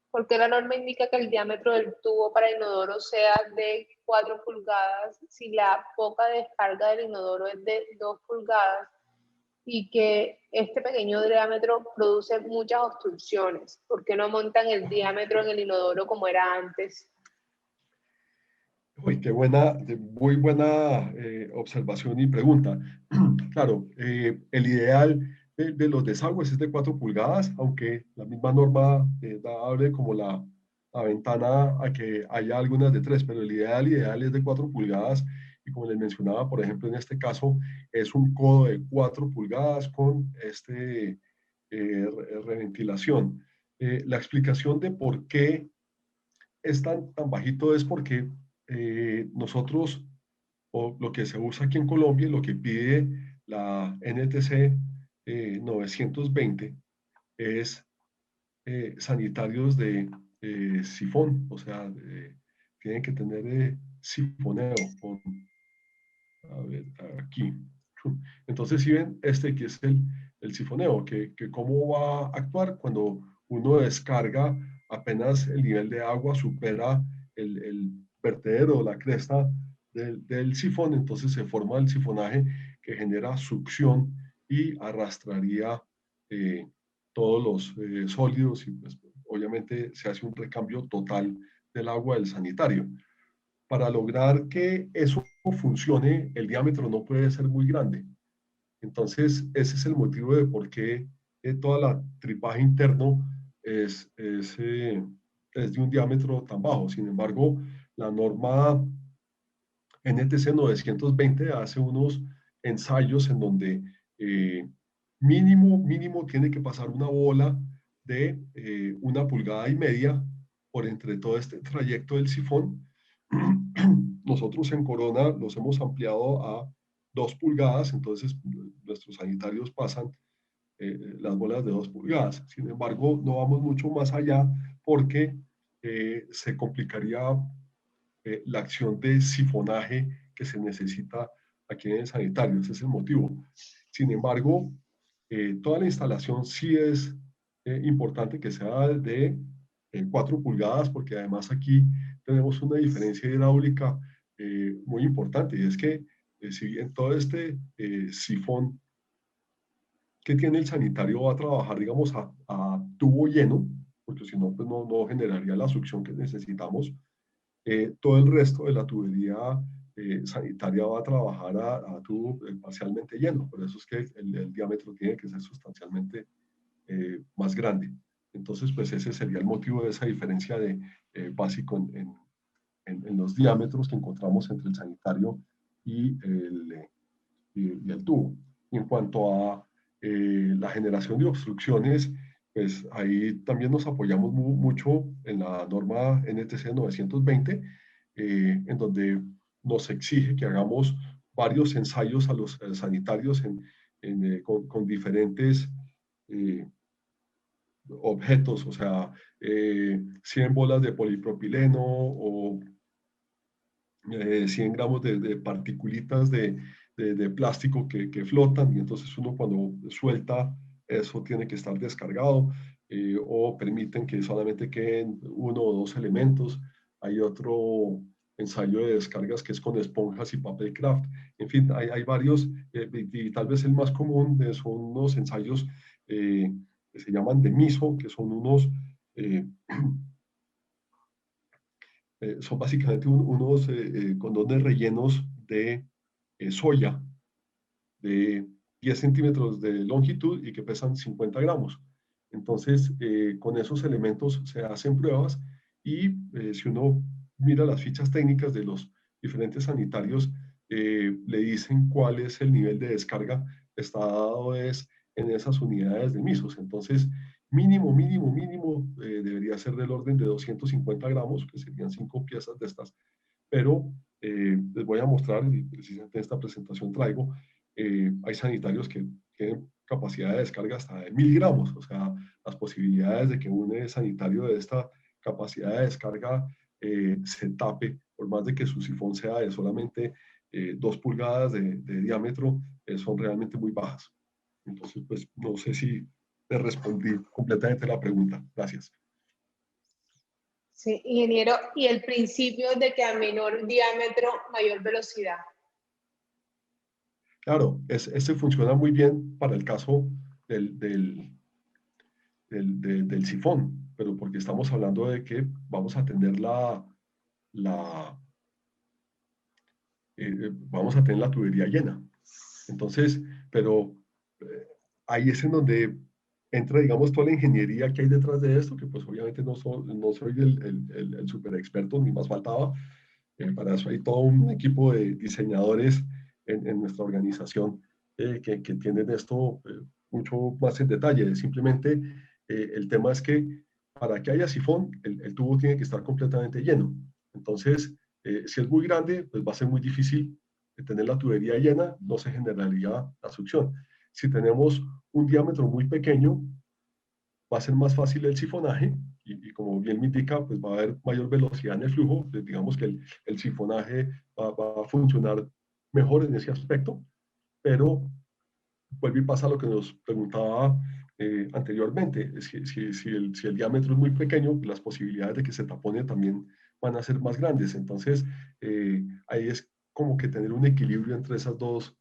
¿por qué la norma indica que el diámetro del tubo para inodoro sea de 4 pulgadas si la poca descarga del inodoro es de 2 pulgadas y que este pequeño diámetro produce muchas obstrucciones? ¿Por qué no montan el diámetro en el inodoro como era antes? Uy, qué buena, muy buena observación y pregunta. Claro, el ideal de los desagües es de 4 pulgadas, aunque la misma norma abre como la ventana a que haya algunas de 3, pero el ideal es de 4 pulgadas. Y como les mencionaba, por ejemplo, en este caso es un codo de 4 pulgadas con reventilación. La explicación de por qué es tan bajito es porque nosotros, o lo que se usa aquí en Colombia, lo que pide la NTC 920 es sanitarios de sifón, o sea, tienen que tener sifoneo. A ver, aquí. Entonces, si ven, este aquí es el sifoneo, que cómo va a actuar cuando uno descarga apenas el nivel de agua supera el vertedero, la cresta del sifón, entonces se forma el sifonaje que genera succión y arrastraría eh, todos los sólidos y pues obviamente se hace un recambio total del agua del sanitario. Para lograr que eso funcione, el diámetro no puede ser muy grande. Entonces, ese es el motivo de por qué toda la tripaje interno es de un diámetro tan bajo. Sin embargo, la norma NTC 920 hace unos ensayos en donde mínimo tiene que pasar una bola de 1,5 pulgadas por entre todo este trayecto del sifón. Nosotros en Corona los hemos ampliado a 2 pulgadas, entonces nuestros sanitarios pasan las bolas de 2 pulgadas. Sin embargo, no vamos mucho más allá porque se complicaría la acción de sifonaje que se necesita aquí en el sanitario. Ese es el motivo. Sin embargo, toda la instalación sí es importante que sea de 4 pulgadas, porque además aquí tenemos una diferencia hidráulica muy importante, y es que si bien todo este sifón que tiene el sanitario va a trabajar, digamos, a tubo lleno, porque si no, pues no generaría la succión que necesitamos, todo el resto de la tubería sanitaria va a trabajar a tubo parcialmente lleno, por eso es que el diámetro tiene que ser sustancialmente más grande. Entonces, pues ese sería el motivo de esa diferencia de básico en los diámetros que encontramos entre el sanitario y el tubo. Y en cuanto a la generación de obstrucciones, pues ahí también nos apoyamos mucho en la norma NTC 920, en donde nos exige que hagamos varios ensayos a los sanitarios con diferentes eh, objetos, o sea, 100 bolas de polipropileno o 100 gramos de particulitas de plástico que flotan, y entonces uno cuando suelta eso tiene que estar descargado, o permiten que solamente queden 1 o 2 elementos. Hay otro ensayo de descargas que es con esponjas y papel craft. En fin, hay varios, y tal vez el más común son unos ensayos que se llaman de miso, que son unos son básicamente unos condones rellenos de soya de 10 centímetros de longitud y que pesan 50 gramos. Entonces, con esos elementos se hacen pruebas y si uno mira las fichas técnicas de los diferentes sanitarios, le dicen cuál es el nivel de descarga está dado es en esas unidades de misos. Entonces, mínimo, debería ser del orden de 250 gramos, que serían 5 piezas de estas, pero les voy a mostrar, y precisamente en esta presentación traigo, hay sanitarios que tienen capacidad de descarga hasta de 1.000 gramos, o sea, las posibilidades de que un sanitario de esta capacidad de descarga se tape, por más de que su sifón sea de solamente 2 pulgadas de diámetro, son realmente muy bajas. Entonces, pues no sé si te respondí completamente la pregunta. Gracias. Sí, ingeniero, y el principio de que a menor diámetro, mayor velocidad. Claro, ese funciona muy bien para el caso del sifón, pero porque estamos hablando de que vamos a tener vamos a tener la tubería llena. Entonces, pero ahí es en donde entra, digamos, toda la ingeniería que hay detrás de esto, que pues obviamente no soy el super experto, ni más faltaba. Para eso hay todo un equipo de diseñadores en nuestra organización que tienen esto mucho más en detalle. Simplemente el tema es que para que haya sifón, el tubo tiene que estar completamente lleno. Entonces, si es muy grande, pues va a ser muy difícil tener la tubería llena, no se generaría la succión. Si tenemos un diámetro muy pequeño, va a ser más fácil el sifonaje y como bien me indica, pues va a haber mayor velocidad en el flujo, pues digamos que el sifonaje va a funcionar mejor en ese aspecto, pero vuelve y pasa lo que nos preguntaba anteriormente, si el diámetro es muy pequeño, las posibilidades de que se tapone también van a ser más grandes, entonces ahí es como que tener un equilibrio entre esas dos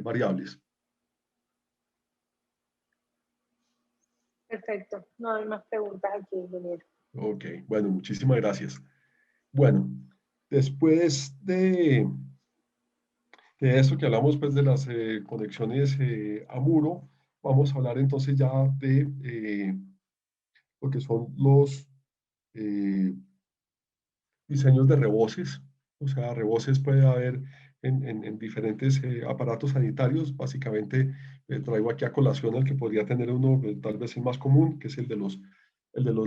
variables. Perfecto. No hay más preguntas aquí, ingeniero. Ok, bueno, muchísimas gracias. Bueno, después de eso que hablamos pues de las conexiones a muro, vamos a hablar entonces ya de lo que son los eh, diseños de reboces. O sea, reboces puede haber en diferentes aparatos sanitarios. Básicamente traigo aquí a colación el que podría tener uno, tal vez el más común, que es el de los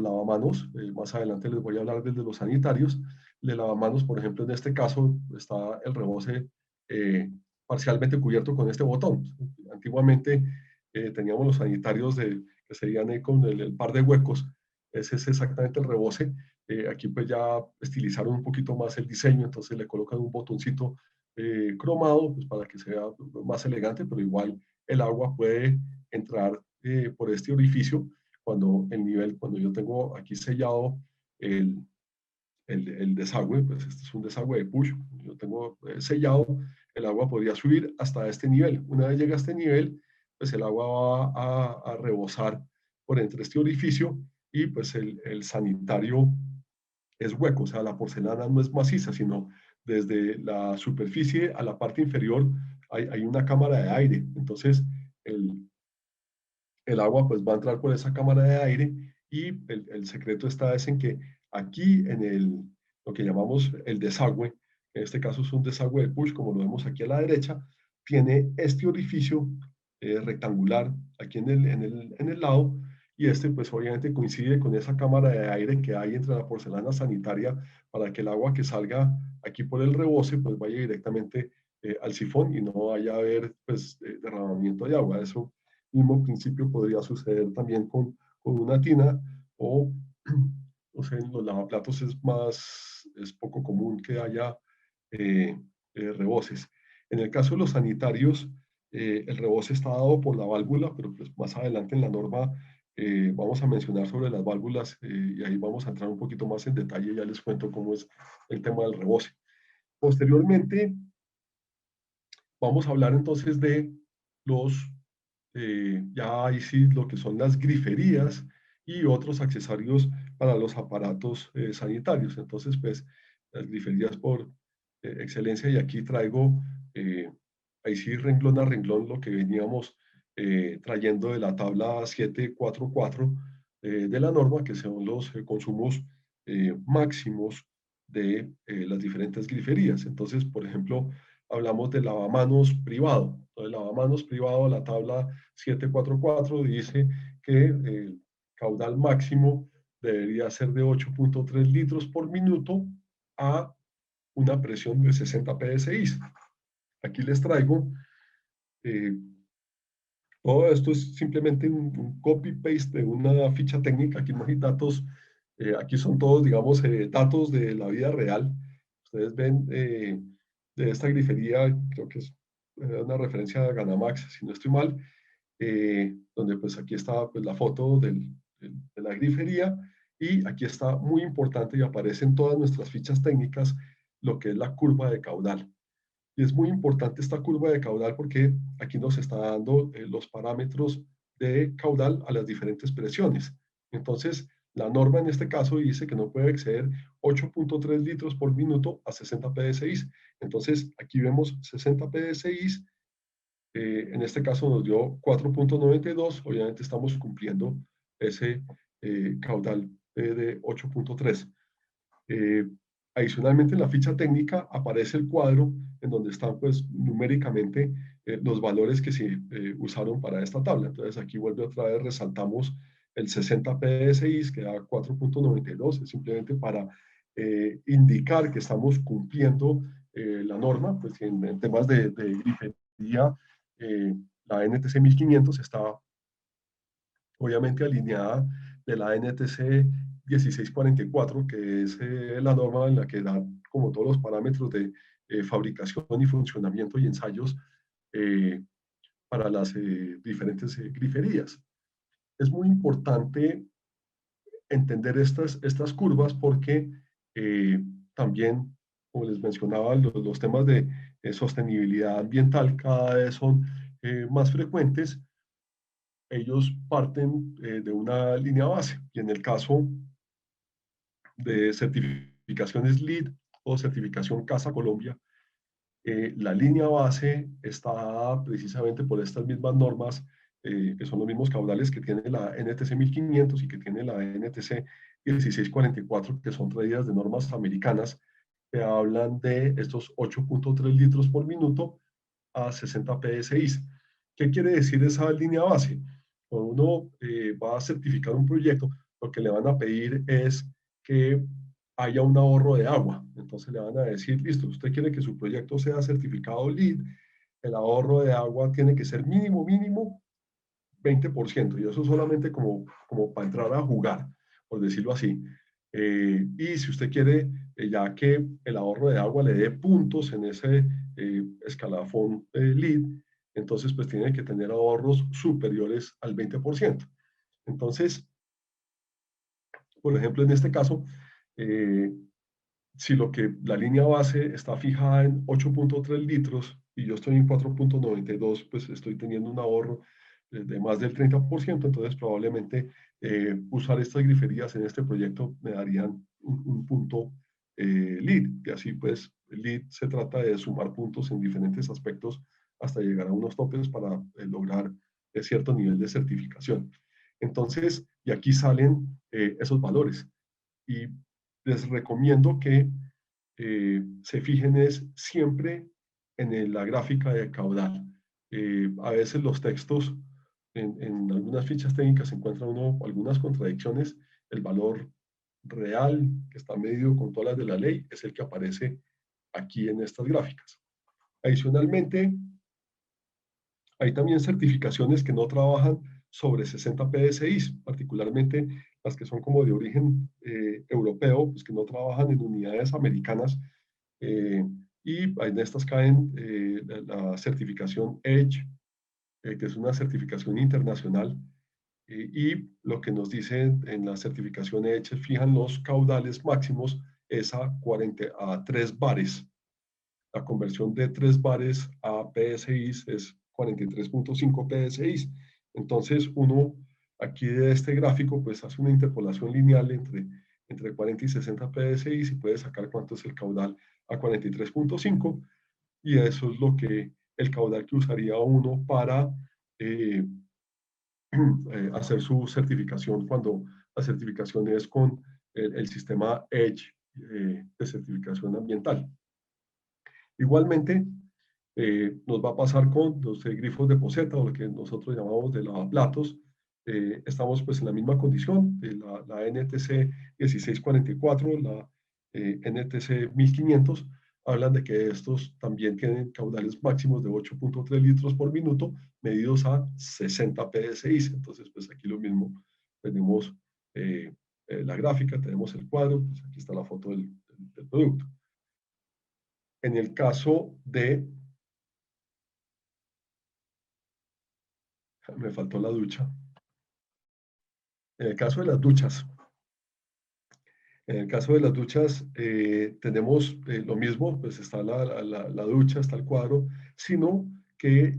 lavamanos. Más adelante les voy a hablar del de los sanitarios. El de lavamanos, por ejemplo, en este caso está el reboce eh, parcialmente cubierto con este botón. Antiguamente teníamos los sanitarios que serían con el par de huecos. Ese es exactamente el reboce. Aquí pues ya estilizaron un poquito más el diseño, entonces le colocan un botoncito cromado pues para que sea más elegante, pero igual el agua puede entrar por este orificio cuando yo tengo aquí sellado el, el desagüe, pues este es un desagüe de push, yo tengo sellado, el agua podría subir hasta este nivel. Una vez llega a este nivel, pues el agua va a rebosar por entre este orificio y pues el sanitario es hueco, o sea, la porcelana no es maciza, sino desde la superficie a la parte inferior hay una cámara de aire. Entonces, el agua pues va a entrar por esa cámara de aire y el secreto está es en que aquí lo que llamamos el desagüe, en este caso es un desagüe de push, como lo vemos aquí a la derecha, tiene este orificio rectangular aquí en el lado y este pues obviamente coincide con esa cámara de aire que hay entre la porcelana sanitaria para que el agua que salga aquí por el rebose pues vaya directamente al sifón y no vaya a haber pues derramamiento de agua. Eso mismo principio podría suceder también con una tina o, no sé, en los lavaplatos es poco común que haya eh, reboces. En el caso de los sanitarios, el reboce está dado por la válvula, pero pues más adelante en la norma vamos a mencionar sobre las válvulas y ahí vamos a entrar un poquito más en detalle, ya les cuento cómo es el tema del reboce. Posteriormente, vamos a hablar entonces de los ya ahí sí lo que son las griferías y otros accesorios para los aparatos sanitarios. Entonces, pues, las griferías por excelencia, y aquí traigo, ahí sí renglón a renglón, lo que veníamos trayendo de la tabla 744 de la norma, que son los consumos máximos de las diferentes griferías. Entonces, por ejemplo, hablamos de lavamanos privado. El lavamanos privado, la tabla 744 dice que el caudal máximo debería ser de 8.3 litros por minuto a una presión de 60 psi. Aquí les traigo, eh, todo esto es simplemente un copy-paste de una ficha técnica. Aquí no hay datos, aquí son todos, digamos, datos de la vida real. Ustedes ven de esta grifería, creo que es una referencia a Ganamax, si no estoy mal, donde pues aquí está pues, la foto de la grifería y aquí está muy importante y aparece en todas nuestras fichas técnicas lo que es la curva de caudal. Y es muy importante esta curva de caudal porque aquí nos está dando los parámetros de caudal a las diferentes presiones. Entonces, la norma en este caso dice que no puede exceder 8.3 litros por minuto a 60 psi. Entonces, aquí vemos 60 psi En este caso nos dio 4.92, obviamente estamos cumpliendo ese caudal de 8.3. Adicionalmente, en la ficha técnica aparece el cuadro en donde están pues numéricamente los valores que se usaron para esta tabla. Entonces aquí vuelve otra vez, resaltamos el 60 PSI, que da 4.92, es simplemente para indicar que estamos cumpliendo la norma, pues en temas de grifería, la NTC 1500 está obviamente alineada de la NTC 1644, que es la norma en la que da como todos los parámetros de fabricación y funcionamiento y ensayos eh, para las diferentes griferías. Es muy importante entender estas curvas porque también, como les mencionaba, los temas de sostenibilidad ambiental cada vez son más frecuentes. Ellos parten de una línea base y en el caso de certificaciones LEED o certificación Casa Colombia, la línea base está precisamente por estas mismas normas, que son los mismos caudales que tiene la NTC 1500 y que tiene la NTC 1644, que son traídas de normas americanas, que hablan de estos 8.3 litros por minuto a 60 PSI. ¿Qué quiere decir esa línea base? Cuando uno va a certificar un proyecto, lo que le van a pedir es que haya un ahorro de agua. Entonces le van a decir, listo, usted quiere que su proyecto sea certificado LEED, el ahorro de agua tiene que ser mínimo 20%, y eso solamente como para entrar a jugar, por decirlo así. Y si usted quiere ya que el ahorro de agua le dé puntos en ese escalafón LEED, entonces pues tiene que tener ahorros superiores al 20%. Entonces, por ejemplo, en este caso, si la línea base está fijada en 8.3 litros y yo estoy en 4.92, pues estoy teniendo un ahorro de más del 30%, entonces probablemente usar estas griferías en este proyecto me darían un punto LEED, y así pues LEED se trata de sumar puntos en diferentes aspectos hasta llegar a unos topes para lograr cierto nivel de certificación. Entonces, y aquí salen esos valores. Y les recomiendo que se fijen siempre en la gráfica de caudal. A veces los textos en algunas fichas técnicas encuentra uno algunas contradicciones. El valor real que está medido con todas las de la ley es el que aparece aquí en estas gráficas. Adicionalmente, hay también certificaciones que no trabajan sobre 60 PSI, particularmente las que son como de origen europeo, pues que no trabajan en unidades americanas, y en estas caen la certificación EDGE, que es una certificación internacional, y lo que nos dicen en la certificación EDGE fijan los caudales máximos es a 3 bares. La conversión de 3 bares a PSI es 43.5 PSI. Entonces, uno aquí de este gráfico, pues hace una interpolación lineal entre 40 y 60 PSI y puede sacar cuánto es el caudal a 43.5, y eso es el caudal que usaría uno para hacer su certificación cuando la certificación es con el sistema EDGE de certificación ambiental. Igualmente, nos va a pasar con los grifos de poseta, o lo que nosotros llamamos de lavaplatos. Estamos pues en la misma condición de la NTC 1644, la NTC 1500, hablan de que estos también tienen caudales máximos de 8.3 litros por minuto, medidos a 60 PSI. Entonces, pues aquí lo mismo, tenemos la gráfica, tenemos el cuadro, pues aquí está la foto del producto. En el caso de... Me faltó la ducha. En el caso de las duchas, tenemos lo mismo, pues está la ducha, está el cuadro, sino que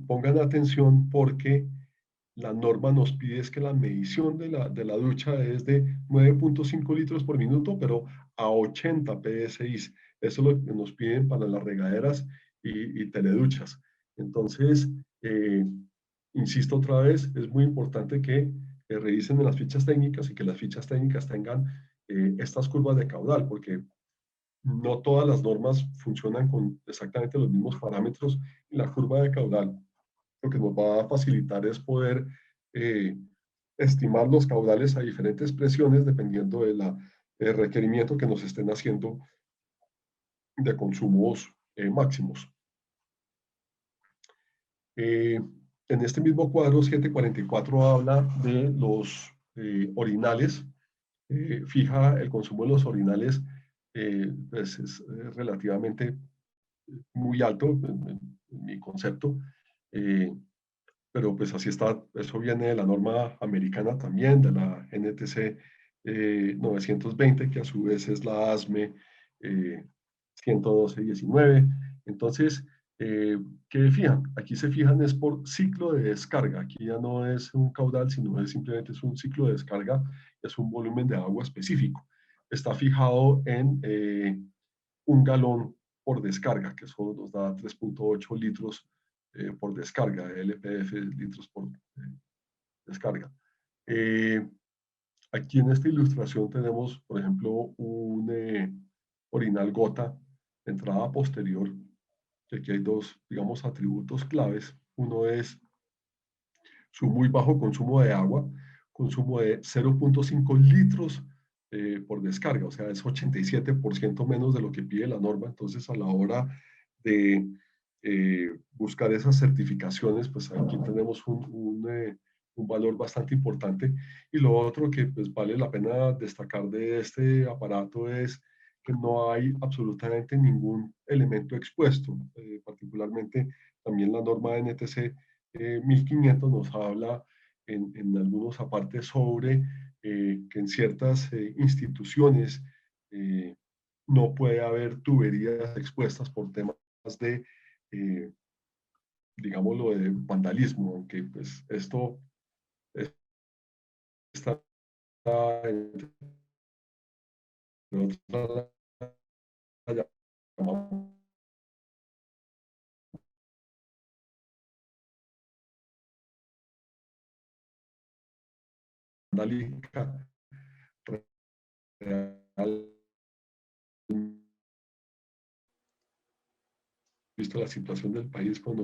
pongan atención porque la norma nos pide es que la medición de la ducha es de 9.5 litros por minuto, pero a 80 PSI. Eso es lo que nos piden para las regaderas y teleduchas. Entonces, insisto otra vez, es muy importante que revisen en las fichas técnicas y que las fichas técnicas tengan estas curvas de caudal, porque no todas las normas funcionan con exactamente los mismos parámetros en la curva de caudal. Lo que nos va a facilitar es poder estimar los caudales a diferentes presiones dependiendo del requerimiento que nos estén haciendo de consumos máximos. En este mismo cuadro 744 habla de los orinales, fija el consumo de los orinales, pues es relativamente muy alto en mi concepto, pero pues así está, eso viene de la norma americana también, de la NTC 920, que a su vez es la ASME 112-19. Entonces, ¿qué fijan? Aquí se fijan es por ciclo de descarga, aquí ya no es un caudal, sino es simplemente es un ciclo de descarga, es un volumen de agua específico. Está fijado en 1 galón por descarga, que eso nos da 3.8 litros por descarga, LPF, litros por descarga. Aquí en esta ilustración tenemos, por ejemplo, un orinal gota de entrada posterior, que aquí hay dos, digamos, atributos claves. Uno es su muy bajo consumo de agua, consumo de 0.5 litros por descarga, o sea, es 87% menos de lo que pide la norma. Entonces, a la hora de buscar esas certificaciones, pues aquí tenemos un valor bastante importante. Y lo otro que pues vale la pena destacar de este aparato es que no hay absolutamente ningún elemento expuesto, particularmente también la norma NTC 1500 nos habla en algunos apartes sobre que en ciertas instituciones no puede haber tuberías expuestas por temas de, digámoslo, de vandalismo, aunque pues esto está entre otras la llamamos vandalica real, visto la situación del país cuando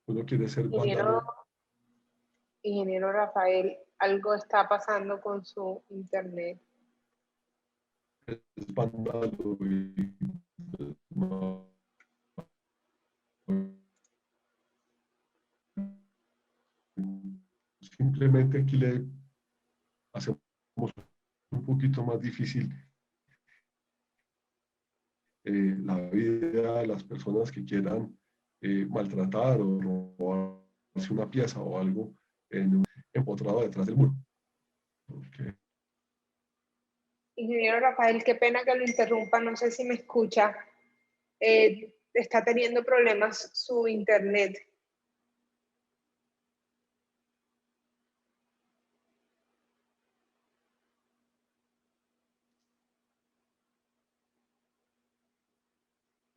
uno quiere ser Ingeniero, vándalo. ingeniero Rafael, algo está pasando con su internet. Es vándalo y no, simplemente aquí le hacemos un poquito más difícil la vida de las personas que quieran maltratar o robarse una pieza o algo empotrado detrás del muro. Okay. Ingeniero Rafael, qué pena que lo interrumpa, no sé si me escucha. Está teniendo problemas su internet.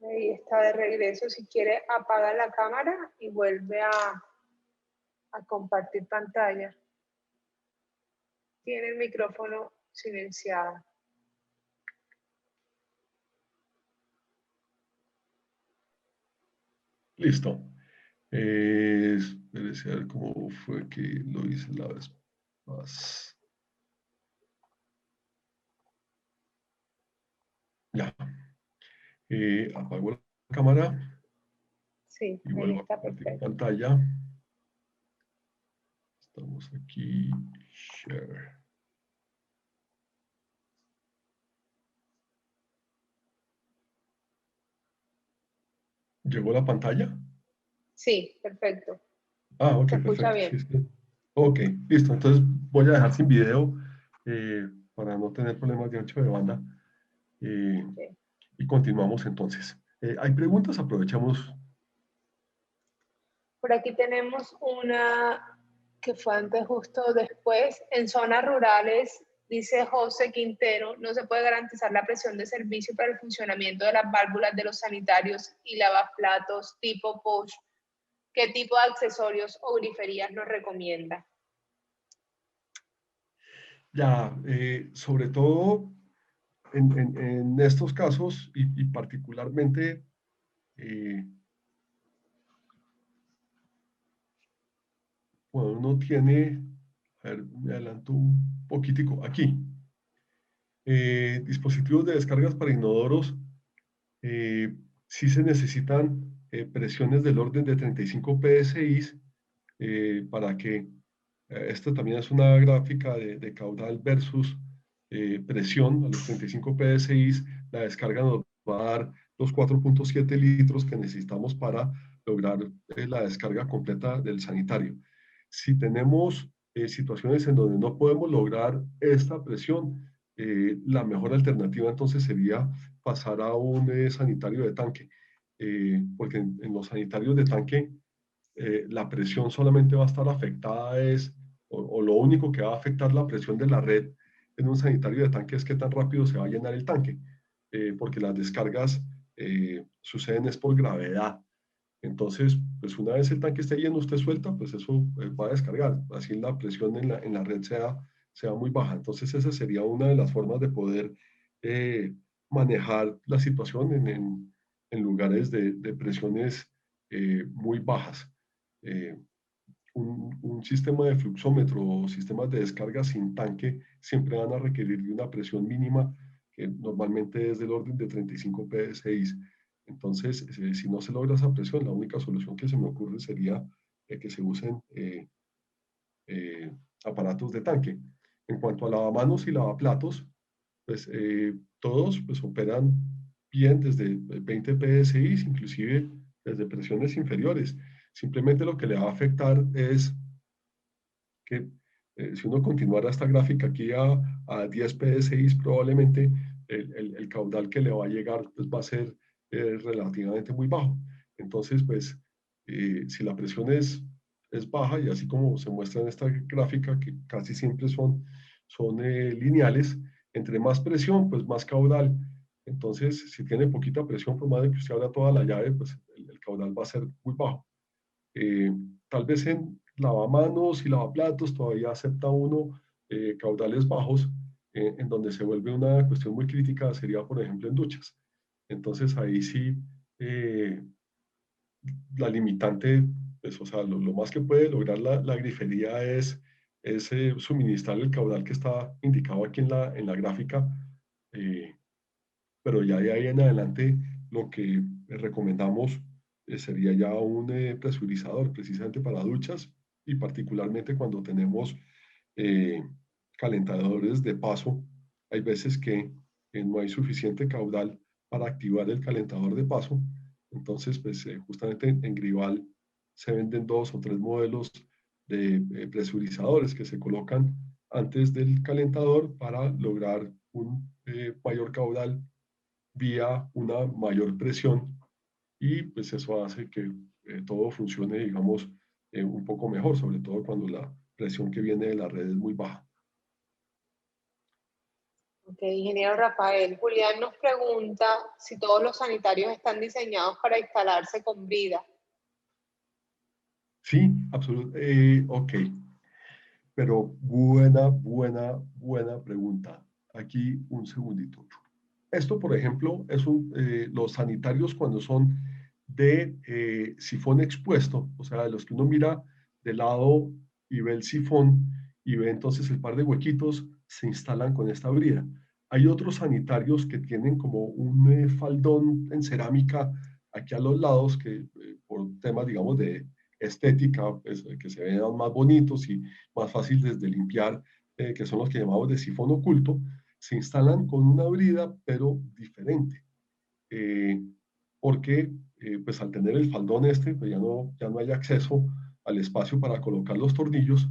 Ahí está de regreso. Si quiere, apaga la cámara y vuelve a compartir pantalla. Tiene el micrófono silenciado. Listo. Espérese a ver cómo fue que lo hice la vez más. Ya. Apago la cámara Sí, y ahí vuelvo a está compartir perfecto. pantalla. Estamos aquí. Share. ¿Llegó la pantalla? Sí, perfecto. Ah, ok, Se escucha perfecto. Sí, bien. sí. Ok, listo. Entonces voy a dejar sin video para no tener problemas de ancho de banda. Sí. Y continuamos entonces. ¿Hay preguntas? Aprovechamos. Por aquí tenemos una que fue antes, justo después. En zonas rurales, Dice José Quintero, no se puede garantizar la presión de servicio para el funcionamiento de las válvulas de los sanitarios y lavaplatos tipo Bosch. ¿Qué tipo de accesorios o griferías nos recomienda? Ya, sobre todo en estos casos y particularmente cuando uno tiene, a ver, me adelanto un poquitico, aquí, dispositivos de descargas para inodoros, sí se necesitan presiones del orden de 35 psi para que, esto también es una gráfica de caudal versus presión a los 35 psi, la descarga nos va a dar los 4.7 litros que necesitamos para lograr la descarga completa del sanitario. Si tenemos situaciones en donde no podemos lograr esta presión, la mejor alternativa entonces sería pasar a un sanitario de tanque, porque en los sanitarios de tanque la presión solamente va a estar afectada o lo único que va a afectar la presión de la red en un sanitario de tanque es qué tan rápido se va a llenar el tanque, porque las descargas suceden es por gravedad. Entonces, pues una vez el tanque esté lleno, usted suelta, pues eso va a descargar. Así la presión en la red sea muy baja. Entonces, esa sería una de las formas de poder eh, manejar la situación en lugares de presiones muy bajas. Eh, un sistema de fluxómetro o sistemas de descarga sin tanque siempre van a requerir de una presión mínima que normalmente es del orden de 35 psi. Entonces, si no se logra esa presión, la única solución que se me ocurre sería que se usen eh, aparatos de tanque. En cuanto a lavamanos y lavaplatos, pues todos pues, operan bien desde 20 psi, inclusive desde presiones inferiores. Simplemente lo que le va a afectar es que si uno continuara esta gráfica aquí a 10 psi, probablemente el caudal que le va a llegar pues, va a ser relativamente muy bajo. Entonces, pues, si la presión es baja, y así como se muestra en esta gráfica, que casi siempre son lineales, entre más presión, pues más caudal. Entonces, si tiene poquita presión, por más de que usted abra toda la llave, pues el caudal va a ser muy bajo. Eh, Tal vez en lavamanos y lavaplatos todavía acepta uno caudales bajos, en donde se vuelve una cuestión muy crítica sería, por ejemplo, en duchas. Entonces ahí sí, eh, la limitante, pues, o sea, lo más que puede lograr la grifería es suministrar el caudal que está indicado aquí en la gráfica, eh, pero ya de ahí en adelante lo que recomendamos sería ya un presurizador precisamente para duchas y particularmente cuando tenemos eh, calentadores de paso. Hay veces que no hay suficiente caudal para activar el calentador de paso. Entonces, pues justamente en Grival se venden 2 o 3 modelos de presurizadores que se colocan antes del calentador para lograr un mayor caudal vía una mayor presión y pues eso hace que todo funcione, digamos, un poco mejor, sobre todo cuando la presión que viene de la red es muy baja. Ok, ingeniero Rafael. Julián nos pregunta si todos los sanitarios están diseñados para instalarse con brida. Sí, absolutamente. Ok, pero buena pregunta. Aquí un segundito. Esto, por ejemplo, los sanitarios cuando son de sifón expuesto, o sea, de los que uno mira de lado y ve el sifón y ve entonces el par de huequitos, se instalan con esta brida. Hay otros sanitarios que tienen como un faldón en cerámica aquí a los lados que por temas, digamos, de estética, pues, que se vean más bonitos y más fáciles de limpiar, que son los que llamamos de sifón oculto, se instalan con una brida, pero diferente. Eh, Porque pues al tener el faldón este, pues ya no hay acceso al espacio para colocar los tornillos.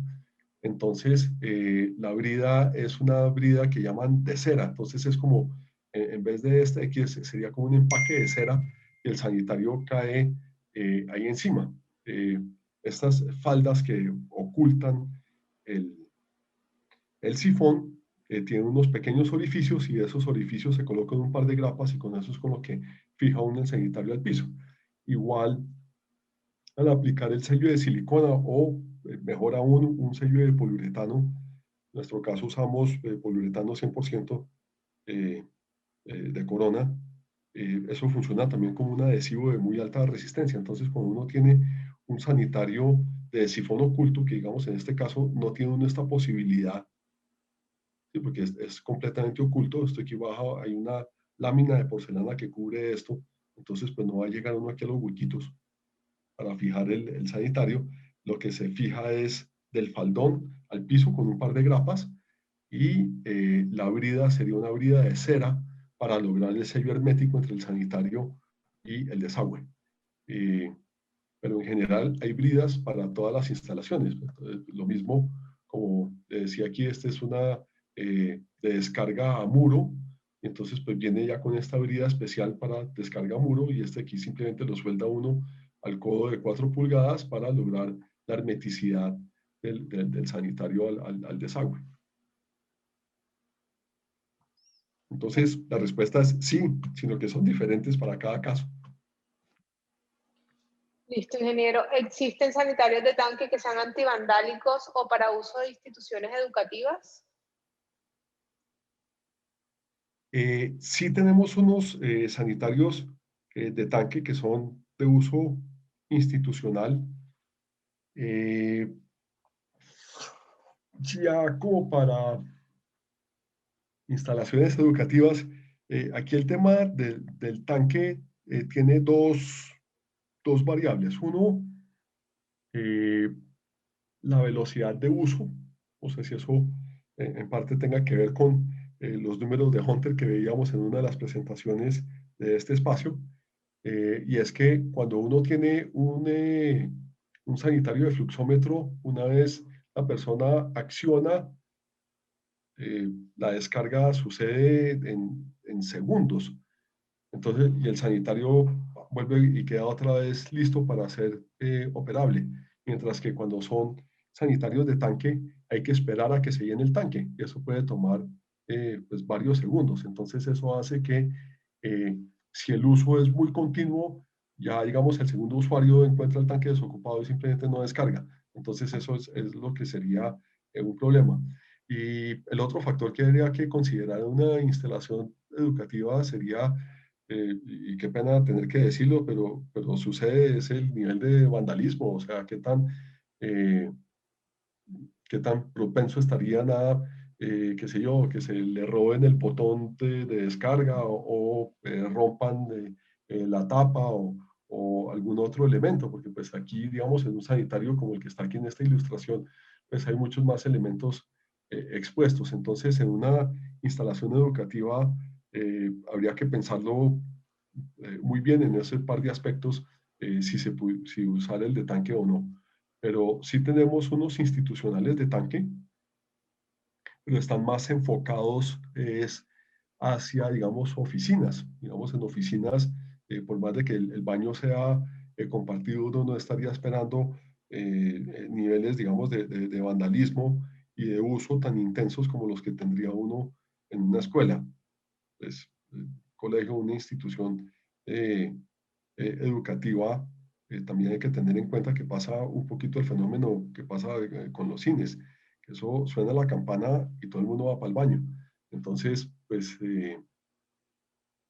Entonces, la brida es una brida que llaman de cera. Entonces, es como, en vez de este aquí, sería como un empaque de cera y el sanitario cae ahí encima. Eh, Estas faldas que ocultan el, el sifón tiene unos pequeños orificios y esos orificios se colocan un par de grapas y con eso es con lo que fija uno el sanitario al piso. Igual, al aplicar el sello de silicona o mejor aún un sello de poliuretano, en nuestro caso usamos poliuretano 100% de Corona, eso funciona también como un adhesivo de muy alta resistencia. Entonces, cuando uno tiene un sanitario de sifón oculto, que digamos en este caso no tiene uno esta posibilidad, ¿sí? Porque es completamente oculto, esto aquí abajo hay una lámina de porcelana que cubre esto, entonces pues no va a llegar uno aquí a los huequitos para fijar el sanitario, lo que se fija es del faldón al piso con un par de grapas y la brida sería una brida de cera para lograr el sello hermético entre el sanitario y el desagüe. Pero en general hay bridas para todas las instalaciones. Entonces, lo mismo, como le decía aquí, esta es una de descarga a muro, y entonces pues viene ya con esta brida especial para descarga a muro y este aquí simplemente lo suelda uno al codo de 4 pulgadas para lograr la hermeticidad del sanitario al desagüe. Entonces, la respuesta es sí, sino que son diferentes para cada caso. Listo, ingeniero. ¿Existen sanitarios de tanque que sean antivandálicos o para uso de instituciones educativas? Sí tenemos unos sanitarios de tanque que son de uso institucional. Ya como para instalaciones educativas, aquí el tema del tanque tiene dos variables. Uno, la velocidad de uso. No sé si eso en parte tenga que ver con los números de Hunter que veíamos en una de las presentaciones de este espacio. Y es que cuando uno tiene un sanitario de fluxómetro, una vez la persona acciona, la descarga sucede en segundos. Entonces, y el sanitario vuelve y queda otra vez listo para ser operable. Mientras que cuando son sanitarios de tanque, hay que esperar a que se llene el tanque. Y eso puede tomar pues varios segundos. Entonces, eso hace que si el uso es muy continuo, ya digamos el segundo usuario encuentra el tanque desocupado y simplemente no descarga. Entonces, eso es lo que sería un problema. Y el otro factor que habría que considerar en una instalación educativa sería y qué pena tener que decirlo, pero sucede, es el nivel de vandalismo, o sea, eh, qué tan propenso estarían a, qué sé yo, que se le roben el botón de descarga o rompan la tapa o algún otro elemento, porque pues aquí, digamos, en un sanitario como el que está aquí en esta ilustración, pues hay muchos más elementos expuestos. Entonces, en una instalación educativa, habría que pensarlo muy bien en ese par de aspectos, si usar el de tanque o no. Pero sí tenemos unos institucionales de tanque, pero están más enfocados hacia, digamos, oficinas. Digamos, en oficinas, por más de que el baño sea compartido, uno no estaría esperando niveles, digamos, de vandalismo y de uso tan intensos como los que tendría uno en una escuela. Pues, colegio, una institución educativa, también hay que tener en cuenta que pasa un poquito el fenómeno que pasa con los cines, que eso suena la campana y todo el mundo va para el baño. Entonces, pues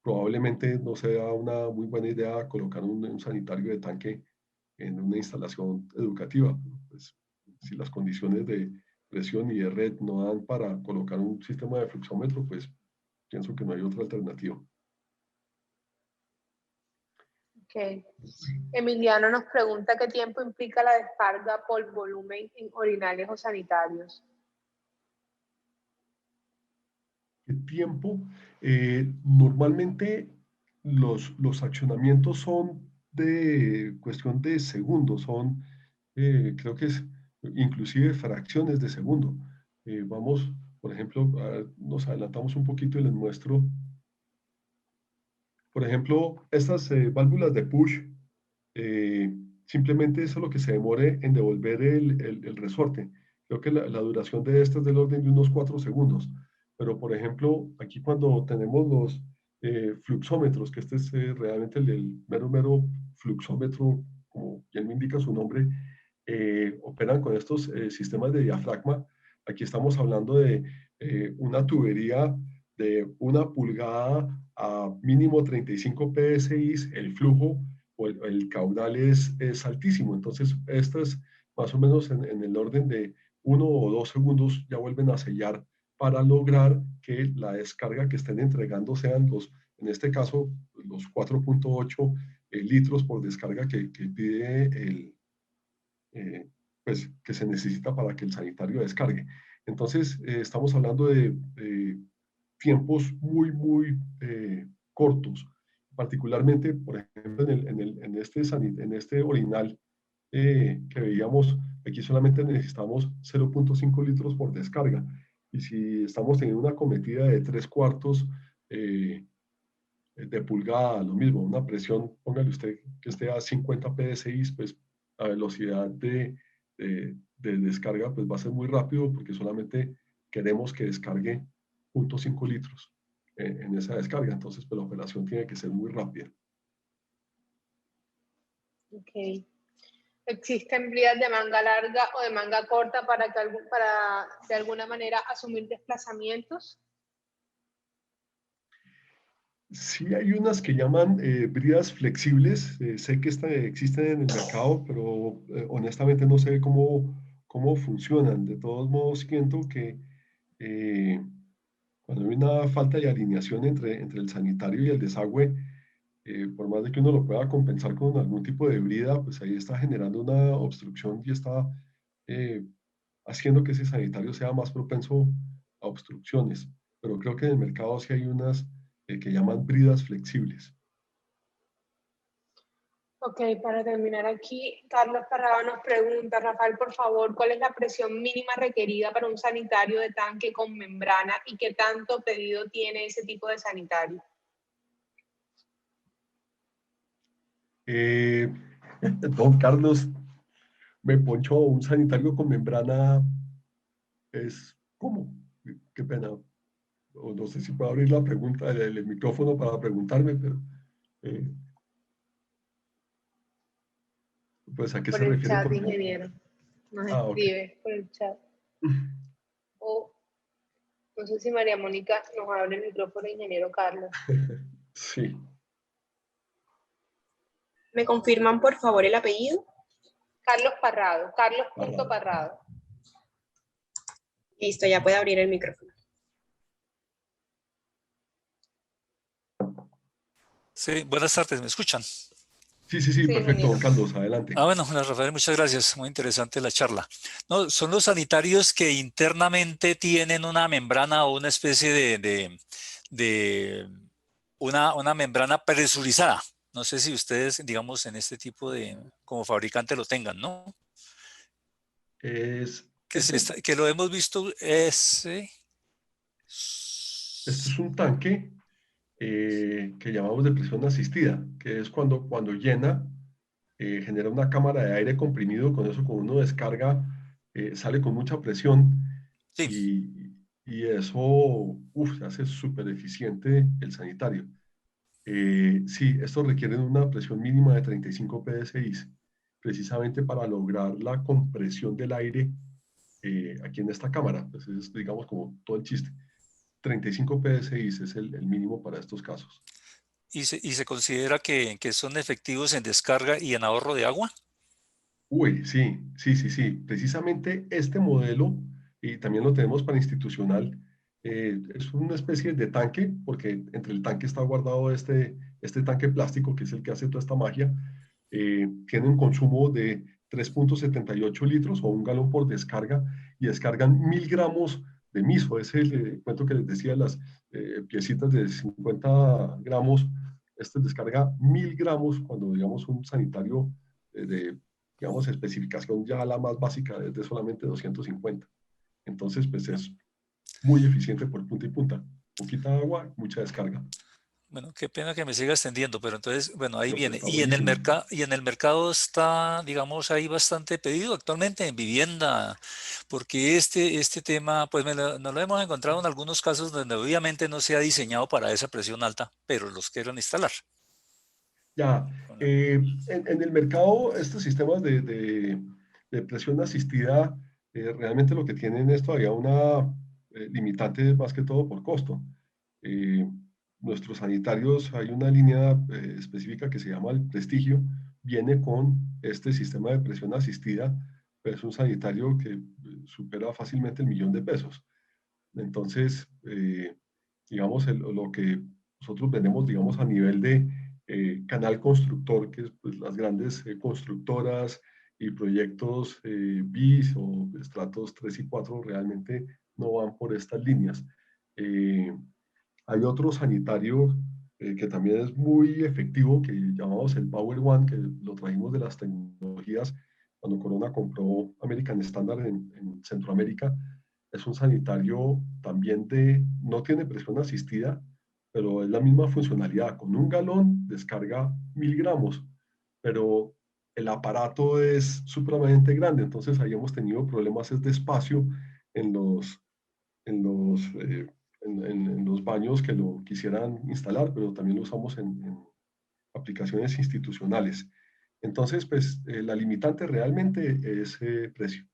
probablemente no sea una muy buena idea colocar un sanitario de tanque en una instalación educativa. Pues, si las condiciones de presión y de red no dan para colocar un sistema de fluxómetro, pues pienso que no hay otra alternativa. Okay. Emiliano nos pregunta qué tiempo implica la descarga por volumen en orinales o sanitarios. ¿Qué tiempo? Normalmente los accionamientos son de cuestión de segundos, son, creo que es inclusive fracciones de segundo. Vamos, por ejemplo, nos adelantamos un poquito y les muestro. Por ejemplo, estas válvulas de push, eh, simplemente eso es lo que se demore en devolver el resorte. Creo que la duración de estas es del orden de unos 4 segundos. pero por ejemplo, aquí cuando tenemos los fluxómetros, que este es realmente el mero fluxómetro, como bien me indica su nombre, operan con estos sistemas de diafragma. Aquí estamos hablando de una tubería de 1 pulgada a mínimo 35 psi, el flujo o el caudal es altísimo. Entonces, estas más o menos en el orden de 1 o 2 segundos ya vuelven a sellar para lograr que la descarga que estén entregando sean en este caso, los 4.8 litros por descarga que pide pues, que se necesita para que el sanitario descargue. Entonces, estamos hablando de tiempos muy cortos. Particularmente, por ejemplo, en este orinal que veíamos, aquí solamente necesitamos 0.5 litros por descarga. Y si estamos teniendo una cometida de 3/4 de pulgada, lo mismo, una presión, póngale usted que esté a 50 psi, pues la velocidad de descarga pues va a ser muy rápido porque solamente queremos que descargue 0.5 litros en esa descarga. Entonces, pues la operación tiene que ser muy rápida. Ok. ¿Existen bridas de manga larga o de manga corta para de alguna manera asumir desplazamientos? Sí hay unas que llaman bridas flexibles. Sé que existen en el mercado, pero honestamente no sé cómo funcionan. De todos modos, siento que eh, cuando hay una falta de alineación entre el sanitario y el desagüe, por más de que uno lo pueda compensar con algún tipo de brida, pues ahí está generando una obstrucción y está eh, haciendo que ese sanitario sea más propenso a obstrucciones. Pero creo que en el mercado sí hay unas que llaman bridas flexibles. Ok, para terminar aquí, Carlos Parrado nos pregunta, Rafael, por favor, ¿cuál es la presión mínima requerida para un sanitario de tanque con membrana y qué tanto pedido tiene ese tipo de sanitario? Eh, Don Carlos, me poncho un sanitario con membrana, es ¿cómo? Qué pena. O no sé si puedo abrir la pregunta, el micrófono para preguntarme, pero eh, pues ¿a qué Por se el refiere chat, con ingeniero. Nos Ah, ok. escribe por el chat. O no sé si María Mónica nos abre el micrófono, ingeniero Carlos. Sí. ¿Me confirman, por favor, el apellido? Carlos Parrado, Parrado. Carlos.Parrado. Listo, ya puede abrir el micrófono. Sí, buenas tardes, ¿me escuchan? Sí, Sí, perfecto, don ingeniero. Carlos, adelante. Bueno, hola, Rafael, muchas gracias, muy interesante la charla. No, son los sanitarios que internamente tienen una membrana o una especie de una membrana presurizada. No sé si ustedes, digamos, en este tipo como fabricante lo tengan, ¿no? Es, Que, este, que lo hemos visto es... este es un tanque que llamamos de presión asistida, que es cuando llena, genera una cámara de aire comprimido, con eso cuando uno descarga, sale con mucha presión sí, y eso se hace súper eficiente el sanitario. Sí, esto requiere una presión mínima de 35 psi, precisamente para lograr la compresión del aire aquí en esta cámara. Pues es, digamos, como todo el chiste. 35 psi es el mínimo para estos casos. y se considera que son efectivos en descarga y en ahorro de agua. Uy, sí. Precisamente este modelo, y también lo tenemos para institucional, es una especie de tanque, porque entre el tanque está guardado este tanque plástico, que es el que hace toda esta magia. Tiene un consumo de 3.78 litros o 1 galón por descarga y descargan 1000 gramos de miso. Es el cuento que les decía, las piecitas de 50 gramos. Este descarga 1000 gramos cuando, digamos, un sanitario de digamos, especificación ya la más básica es de solamente 250. Entonces, pues es muy eficiente por punta y punta. Poquita agua, mucha descarga. Bueno, qué pena que me siga extendiendo, pero entonces, bueno, ahí No, pero viene. está Y en el buenísimo. y en el mercado está, digamos, hay bastante pedido actualmente en vivienda, porque este tema, pues nos lo hemos encontrado en algunos casos donde obviamente no se ha diseñado para esa presión alta, pero los quieren instalar. Ya, Con la- en el mercado, estos sistemas de presión asistida, realmente lo que tienen es todavía una limitante más que todo por costo. Eh, Nuestros sanitarios, hay una línea específica que se llama el Prestigio, viene con este sistema de presión asistida, pero es un sanitario que supera fácilmente el $1.000.000. Entonces, digamos, lo que nosotros vendemos, digamos, a nivel de canal constructor, que es pues, las grandes constructoras y proyectos BIS o estratos 3 y 4 realmente no van por estas líneas. Eh, Hay otro sanitario que también es muy efectivo, que llamamos el Power One, que lo trajimos de las tecnologías cuando Corona compró American Standard en Centroamérica. Es un sanitario también no tiene presión asistida, pero es la misma funcionalidad. Con un galón descarga 1.000 gramos, pero el aparato es supremamente grande, entonces ahí hemos tenido problemas de espacio en en los, eh, en los baños que lo quisieran instalar, pero también lo usamos en aplicaciones institucionales. Entonces, pues la limitante realmente es precio.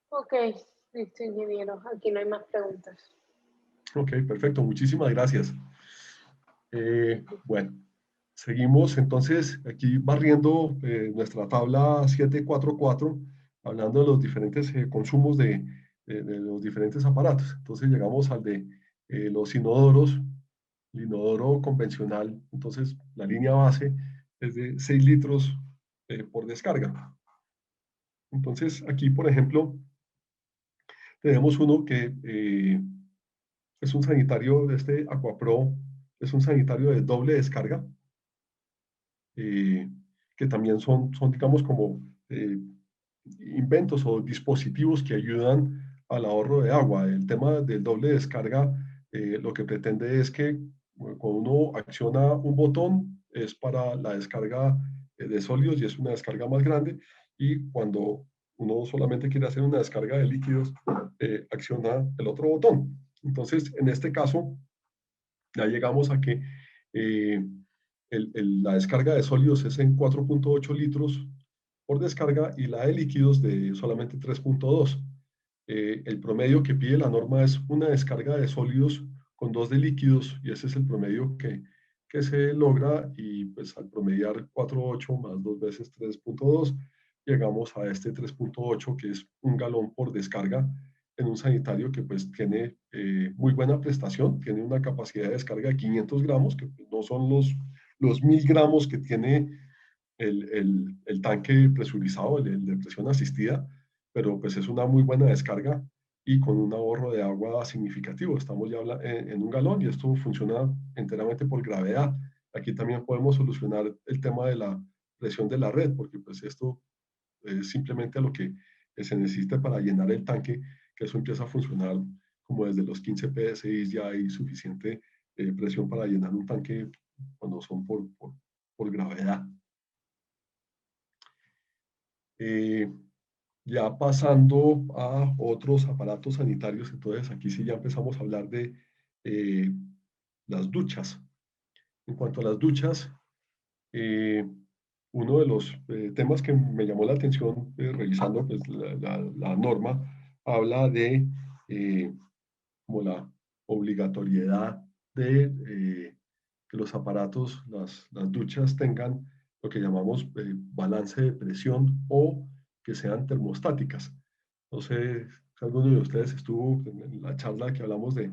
Ok, listo, ingeniero. Aquí no hay más preguntas. Ok, perfecto. Muchísimas gracias. Bueno, seguimos entonces aquí barriendo nuestra tabla 744, hablando de los diferentes consumos de los diferentes aparatos. Entonces llegamos al de los inodoros, el inodoro convencional. Entonces la línea base es de 6 litros por descarga. Entonces aquí, por ejemplo, tenemos uno que es un sanitario de este AquaPro, es un sanitario de doble descarga, que también son, digamos, como inventos o dispositivos que ayudan al ahorro de agua. El tema del doble descarga lo que pretende es que cuando uno acciona un botón es para la descarga de sólidos y es una descarga más grande, y cuando uno solamente quiere hacer una descarga de líquidos, acciona el otro botón. Entonces, en este caso, ya llegamos a que eh, la descarga de sólidos es en 4.8 litros por descarga y la de líquidos de solamente 3.2. El promedio que pide la norma es una descarga de sólidos con 2 de líquidos, y ese es el promedio que se logra, y pues al promediar 4.8 más 2 veces 3.2 llegamos a este 3.8, que es un galón por descarga en un sanitario que pues tiene muy buena prestación, tiene una capacidad de descarga de 500 gramos, que pues, no son los 1.000 gramos que tiene el tanque presurizado, el de presión asistida, pero pues es una muy buena descarga y con un ahorro de agua significativo. Estamos ya en un galón, y esto funciona enteramente por gravedad. Aquí también podemos solucionar el tema de la presión de la red, porque pues esto es simplemente a lo que se necesita para llenar el tanque, que eso empieza a funcionar como desde los 15 PSI, ya hay suficiente presión para llenar un tanque cuando son por gravedad. Eh, ya pasando a otros aparatos sanitarios, entonces aquí sí ya empezamos a hablar de eh, las duchas. En cuanto a las duchas, uno de los temas que me llamó la atención revisando pues, la norma, habla de como la obligatoriedad de que los aparatos, las duchas tengan lo que llamamos balance de presión, o que sean termostáticas. No sé si alguno de ustedes estuvo en la charla que hablamos de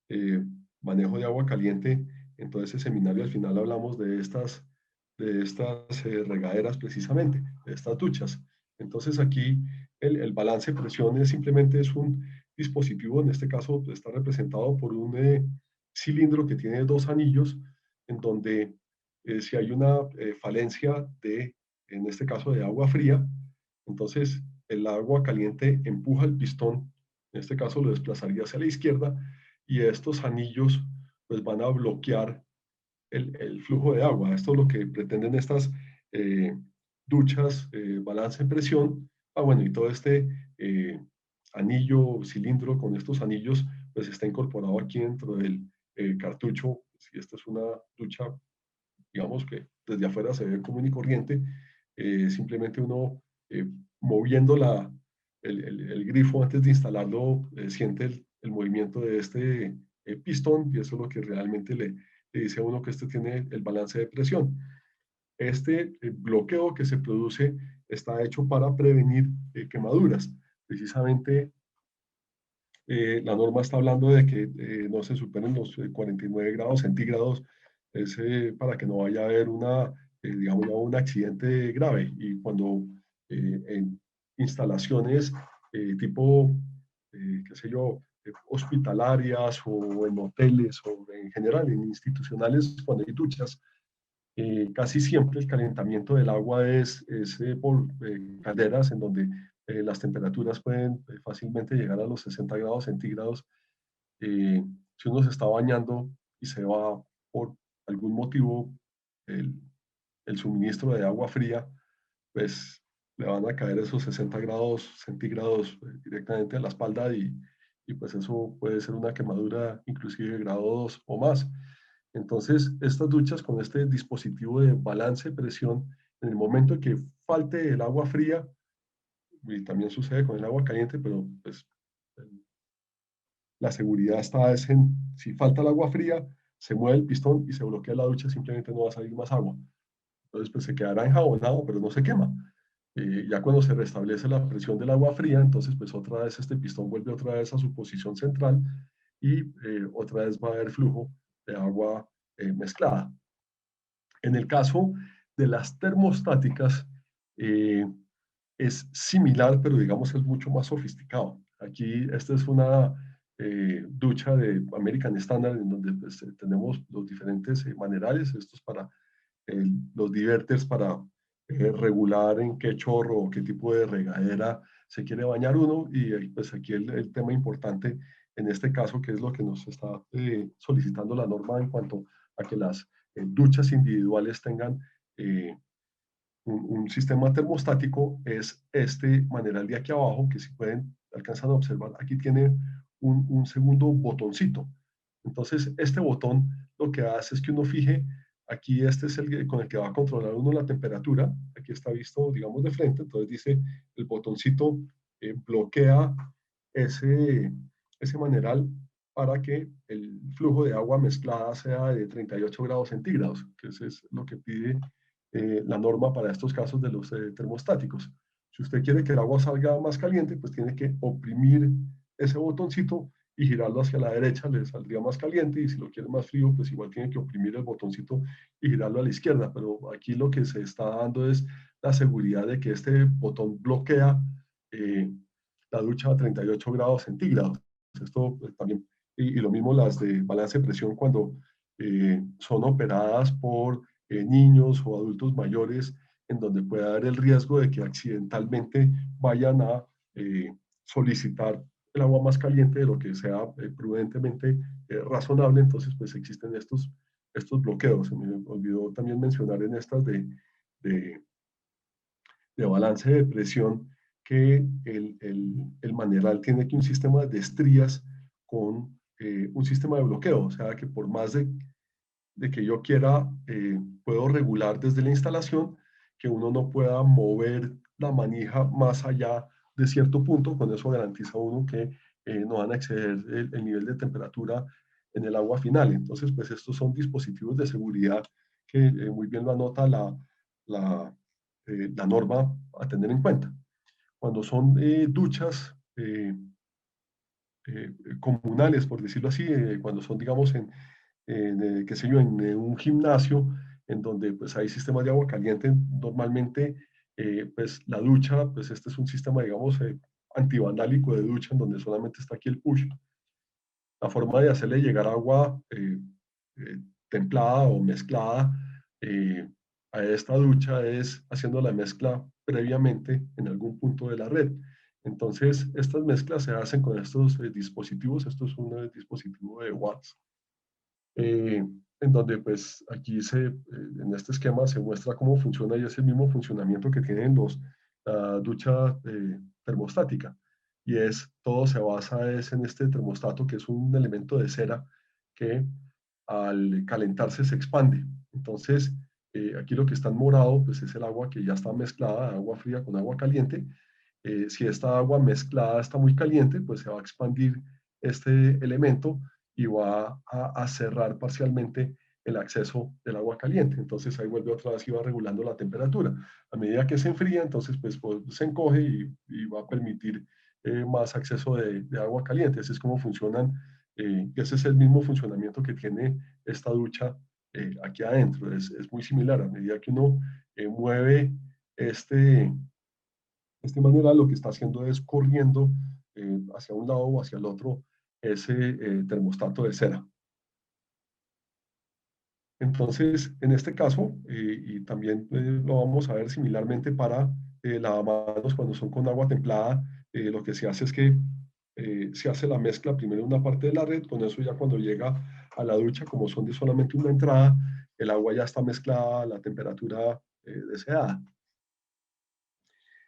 eh, manejo de agua caliente. En todo ese seminario al final hablamos de estas regaderas precisamente, de estas duchas. Entonces aquí el balance de presión simplemente es un dispositivo, en este caso está representado por un cilindro que tiene 2 anillos, en donde si hay una falencia en este caso de agua fría, entonces el agua caliente empuja el pistón En este caso lo desplazaría hacia la izquierda y estos anillos pues van a bloquear el flujo de agua. Esto es lo que pretenden estas duchas, balance de presión. Bueno, y todo este anillo, cilindro con estos anillos, pues está incorporado aquí dentro del cartucho. Si esta es una ducha, digamos que desde afuera se ve común y corriente, simplemente uno moviendo el grifo antes de instalarlo, siente el movimiento de este pistón y eso es lo que realmente le dice a uno que este tiene el balance de presión. Este bloqueo que se produce está hecho para prevenir quemaduras. Precisamente la norma está hablando de que no se superen los 49 grados centígrados para que no vaya a haber digamos, un accidente grave. Y cuando en instalaciones tipo, qué sé yo, hospitalarias o en hoteles o en general en institucionales, cuando hay duchas, casi siempre el calentamiento del agua es por calderas en donde las temperaturas pueden fácilmente llegar a los 60 grados centígrados. Si uno se está bañando y se va por algún motivo el, el suministro de agua fría, pues le van a caer esos 60 grados centígrados directamente a la espalda y pues eso puede ser una quemadura inclusive de grado 2 o más. Entonces, estas duchas con este dispositivo de balance de presión, en el momento que falte el agua fría, y también sucede con el agua caliente, pero pues la seguridad está en, si falta el agua fría, se mueve el pistón y se bloquea la ducha, simplemente no va a salir más agua. Entonces, pues se quedará enjabonado, pero no se quema. Ya cuando se restablece la presión del agua fría, entonces pues otra vez este pistón vuelve otra vez a su posición central y otra vez va a haber flujo de agua mezclada. En el caso de las termostáticas, es similar, pero digamos es mucho más sofisticado. Aquí esta es una ducha de American Standard en donde pues, tenemos los diferentes manerales, estos para los diverters para regular en qué chorro o qué tipo de regadera se quiere bañar uno y pues aquí el tema importante en este caso que es lo que nos está solicitando la norma en cuanto a que las duchas individuales tengan un sistema termostático es este maneral de aquí abajo que si pueden alcanzar a observar aquí tiene un segundo botoncito. Entonces este botón lo que hace es que uno fije aquí este es el con el que va a controlar uno la temperatura, aquí está visto digamos de frente, entonces dice el botoncito bloquea ese maneral para que el flujo de agua mezclada sea de 38 grados centígrados, que eso es lo que pide la norma para estos casos de los termostáticos. Si usted quiere que el agua salga más caliente, pues tiene que oprimir ese botoncito y girarlo hacia la derecha, le saldría más caliente, y si lo quiere más frío, pues igual tiene que oprimir el botoncito y girarlo a la izquierda, pero aquí lo que se está dando es la seguridad de que este botón bloquea la ducha a 38 grados centígrados. Esto pues, también, y lo mismo las de balance de presión cuando son operadas por niños o adultos mayores, en donde puede haber el riesgo de que accidentalmente vayan a solicitar el agua más caliente de lo que sea prudentemente razonable, entonces pues existen estos bloqueos. Se me olvidó también mencionar en estas de balance de presión que el maneral tiene aquí un sistema de estrías con un sistema de bloqueo, o sea que por más de que yo quiera, puedo regular desde la instalación que uno no pueda mover la manija más allá de cierto punto, con eso garantiza uno que no van a exceder el nivel de temperatura en el agua final. Entonces, pues estos son dispositivos de seguridad que muy bien lo anota la norma a tener en cuenta. Cuando son duchas comunales, por decirlo así, cuando son, digamos, qué sé yo, en un gimnasio en donde pues hay sistemas de agua caliente, normalmente pues la ducha, pues este es un sistema, digamos, antivandálico de ducha en donde solamente está aquí el push. La forma de hacerle llegar agua eh, templada o mezclada a esta ducha es haciendo la mezcla previamente en algún punto de la red. Entonces, estas mezclas se hacen con estos dispositivos. Esto es un dispositivo de Watts, en donde pues aquí en este esquema se muestra cómo funciona y es el mismo funcionamiento que tienen la ducha termostática. Y todo se basa en este termostato, que es un elemento de cera que al calentarse se expande. Entonces, aquí lo que está en morado pues es el agua que ya está mezclada, agua fría con agua caliente. Si esta agua mezclada está muy caliente, pues se va a expandir este elemento y va a cerrar parcialmente el acceso del agua caliente. Entonces ahí vuelve otra vez y va regulando la temperatura. A medida que se enfría, entonces pues se encoge y va a permitir más acceso de agua caliente. Así es como funcionan, ese es el mismo funcionamiento que tiene esta ducha aquí adentro. Es muy similar. A medida que uno mueve de manera, lo que está haciendo es corriendo hacia un lado o hacia el otro ese termostato de cera. Entonces, en este caso, y también lo vamos a ver similarmente para lavamanos cuando son con agua templada, lo que se hace es que se hace la mezcla primero en una parte de la red. Con eso ya cuando llega a la ducha, como son de solamente una entrada, el agua ya está mezclada a la temperatura deseada.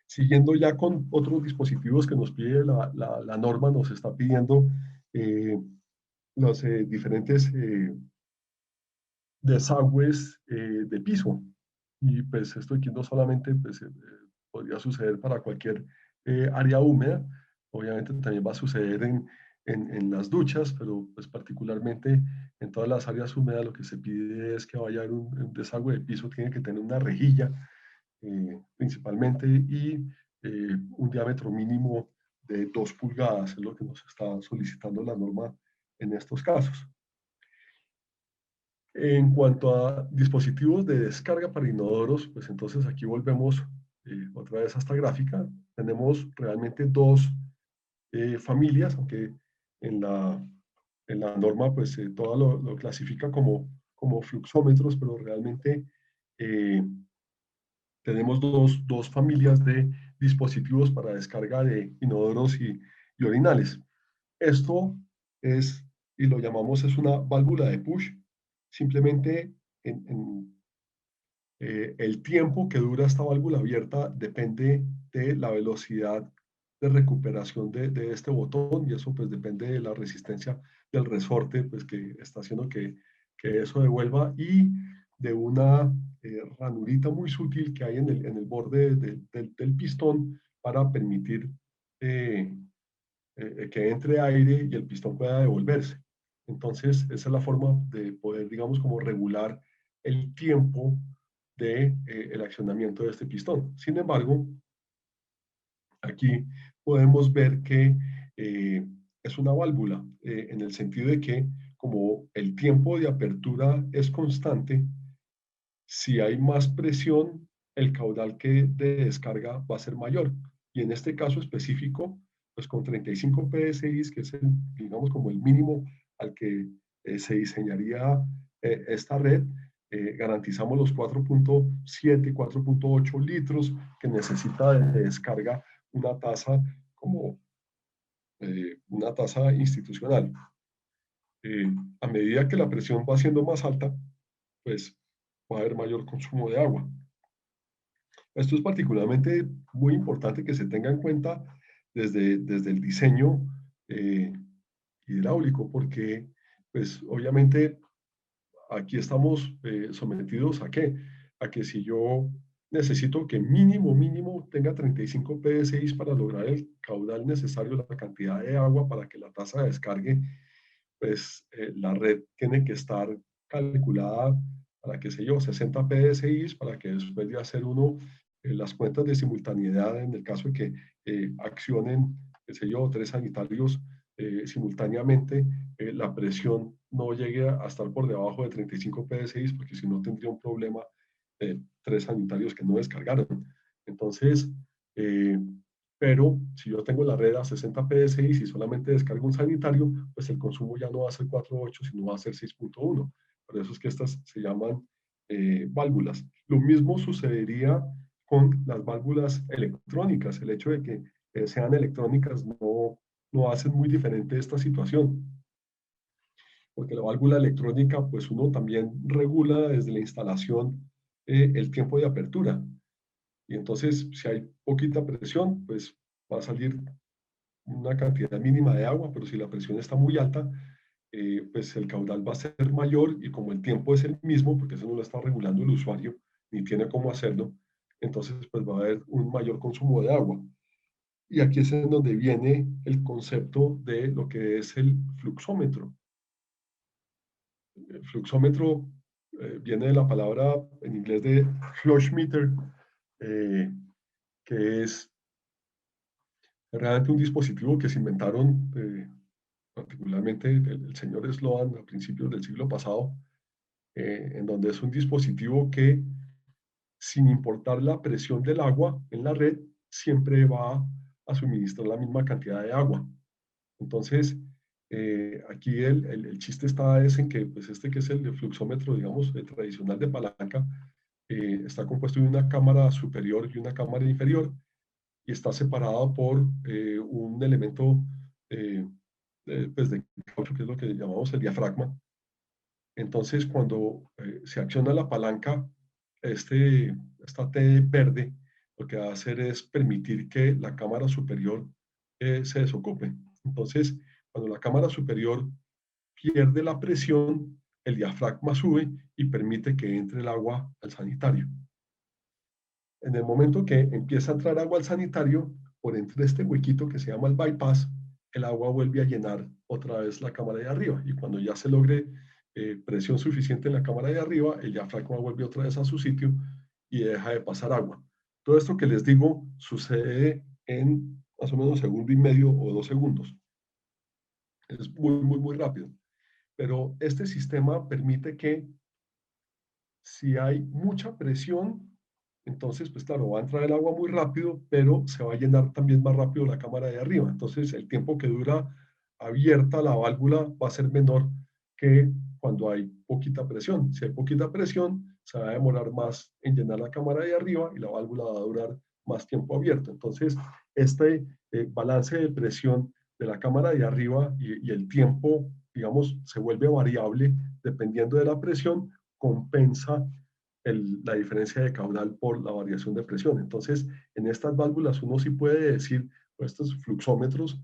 Siguiendo ya con otros dispositivos que nos pide la norma, nos está pidiendo los diferentes desagües de piso. Y pues esto aquí no solamente pues, podría suceder para cualquier área húmeda, obviamente también va a suceder en las duchas, pero pues particularmente en todas las áreas húmedas lo que se pide es que vaya a haber un desagüe de piso, tiene que tener una rejilla principalmente, y un diámetro mínimo de 2 pulgadas, es lo que nos está solicitando la norma en estos casos. En cuanto a dispositivos de descarga para inodoros, pues entonces aquí volvemos otra vez a esta gráfica. Tenemos realmente dos familias, aunque en la norma pues todo lo clasifica como fluxómetros, pero realmente tenemos dos familias de dispositivos para descarga de inodoros y orinales. Esto es, y lo llamamos, es una válvula de push. Simplemente el tiempo que dura esta válvula abierta depende de la velocidad de recuperación de este botón, y eso pues depende de la resistencia del resorte pues, que está haciendo que eso devuelva, y de una ranurita muy sutil que hay en el borde del pistón para permitir que entre aire y el pistón pueda devolverse. Entonces, esa es la forma de poder, digamos, como regular el tiempo de el accionamiento de este pistón. Sin embargo, aquí podemos ver que es una válvula, en el sentido de que como el tiempo de apertura es constante, si hay más presión, el caudal de descarga va a ser mayor. Y en este caso específico, pues con 35 PSI, que es digamos como el mínimo al que se diseñaría esta red, garantizamos los 4.7, 4.8 litros que necesita de descarga una tasa como una tasa institucional. A medida que la presión va siendo más alta, pues va a haber mayor consumo de agua. Esto es particularmente muy importante que se tenga en cuenta desde el diseño hidráulico, porque pues obviamente aquí estamos sometidos ¿a qué? A que si yo necesito que mínimo tenga 35 PSI para lograr el caudal necesario, la cantidad de agua para que la tasa de descargue, pues la red tiene que estar calculada para, qué sé yo, 60 PSI, para que después de hacer uno las cuentas de simultaneidad, en el caso de que accionen, qué sé yo, 3 sanitarios simultáneamente, la presión no llegue a estar por debajo de 35 PSI, porque si no tendría un problema 3 sanitarios que no descargaron. Entonces, pero si yo tengo la red a 60 PSI y solamente descargo un sanitario, pues el consumo ya no va a ser 4.8, sino va a ser 6.1. Por eso es que estas se llaman válvulas. Lo mismo sucedería con las válvulas electrónicas. El hecho de que sean electrónicas, no hacen muy diferente esta situación. Porque la válvula electrónica, pues uno también regula desde la instalación el tiempo de apertura. Y entonces, si hay poquita presión, pues va a salir una cantidad mínima de agua, pero si la presión está muy alta, pues el caudal va a ser mayor y como el tiempo es el mismo, porque eso no lo está regulando el usuario, ni tiene cómo hacerlo, entonces pues va a haber un mayor consumo de agua. Y aquí es en donde viene el concepto de lo que es el fluxómetro. El fluxómetro viene de la palabra en inglés de flush meter, que es realmente un dispositivo que se inventaron particularmente el señor Sloan a principios del siglo pasado, en donde es un dispositivo que, sin importar la presión del agua en la red, siempre va a suministrar la misma cantidad de agua. Entonces, aquí el chiste está es en que pues que es el fluxómetro, digamos, tradicional de palanca, está compuesto de una cámara superior y una cámara inferior, y está separado por un elemento pues de caucho, que es lo que llamamos el diafragma. Entonces, cuando se acciona la palanca, esta T verde, lo que va a hacer es permitir que la cámara superior se desocupe. Entonces, cuando la cámara superior pierde la presión, el diafragma sube y permite que entre el agua al sanitario. En el momento que empieza a entrar agua al sanitario, por entre este huequito que se llama el bypass, el agua vuelve a llenar otra vez la cámara de arriba. Y cuando ya se logre presión suficiente en la cámara de arriba, el diafragma vuelve otra vez a su sitio y deja de pasar agua. Todo esto que les digo sucede en más o menos 1,5 o 2 segundos. Es muy rápido. Pero este sistema permite que si hay mucha presión, entonces, pues claro, va a entrar el agua muy rápido, pero se va a llenar también más rápido la cámara de arriba. Entonces, el tiempo que dura abierta la válvula va a ser menor que cuando hay poquita presión. Si hay poquita presión, se va a demorar más en llenar la cámara de arriba y la válvula va a durar más tiempo abierto. Entonces, este balance de presión de la cámara de arriba y el tiempo, digamos, se vuelve variable dependiendo de la presión, compensa la diferencia de caudal por la variación de presión. Entonces, en estas válvulas uno sí puede decir, o estos fluxómetros,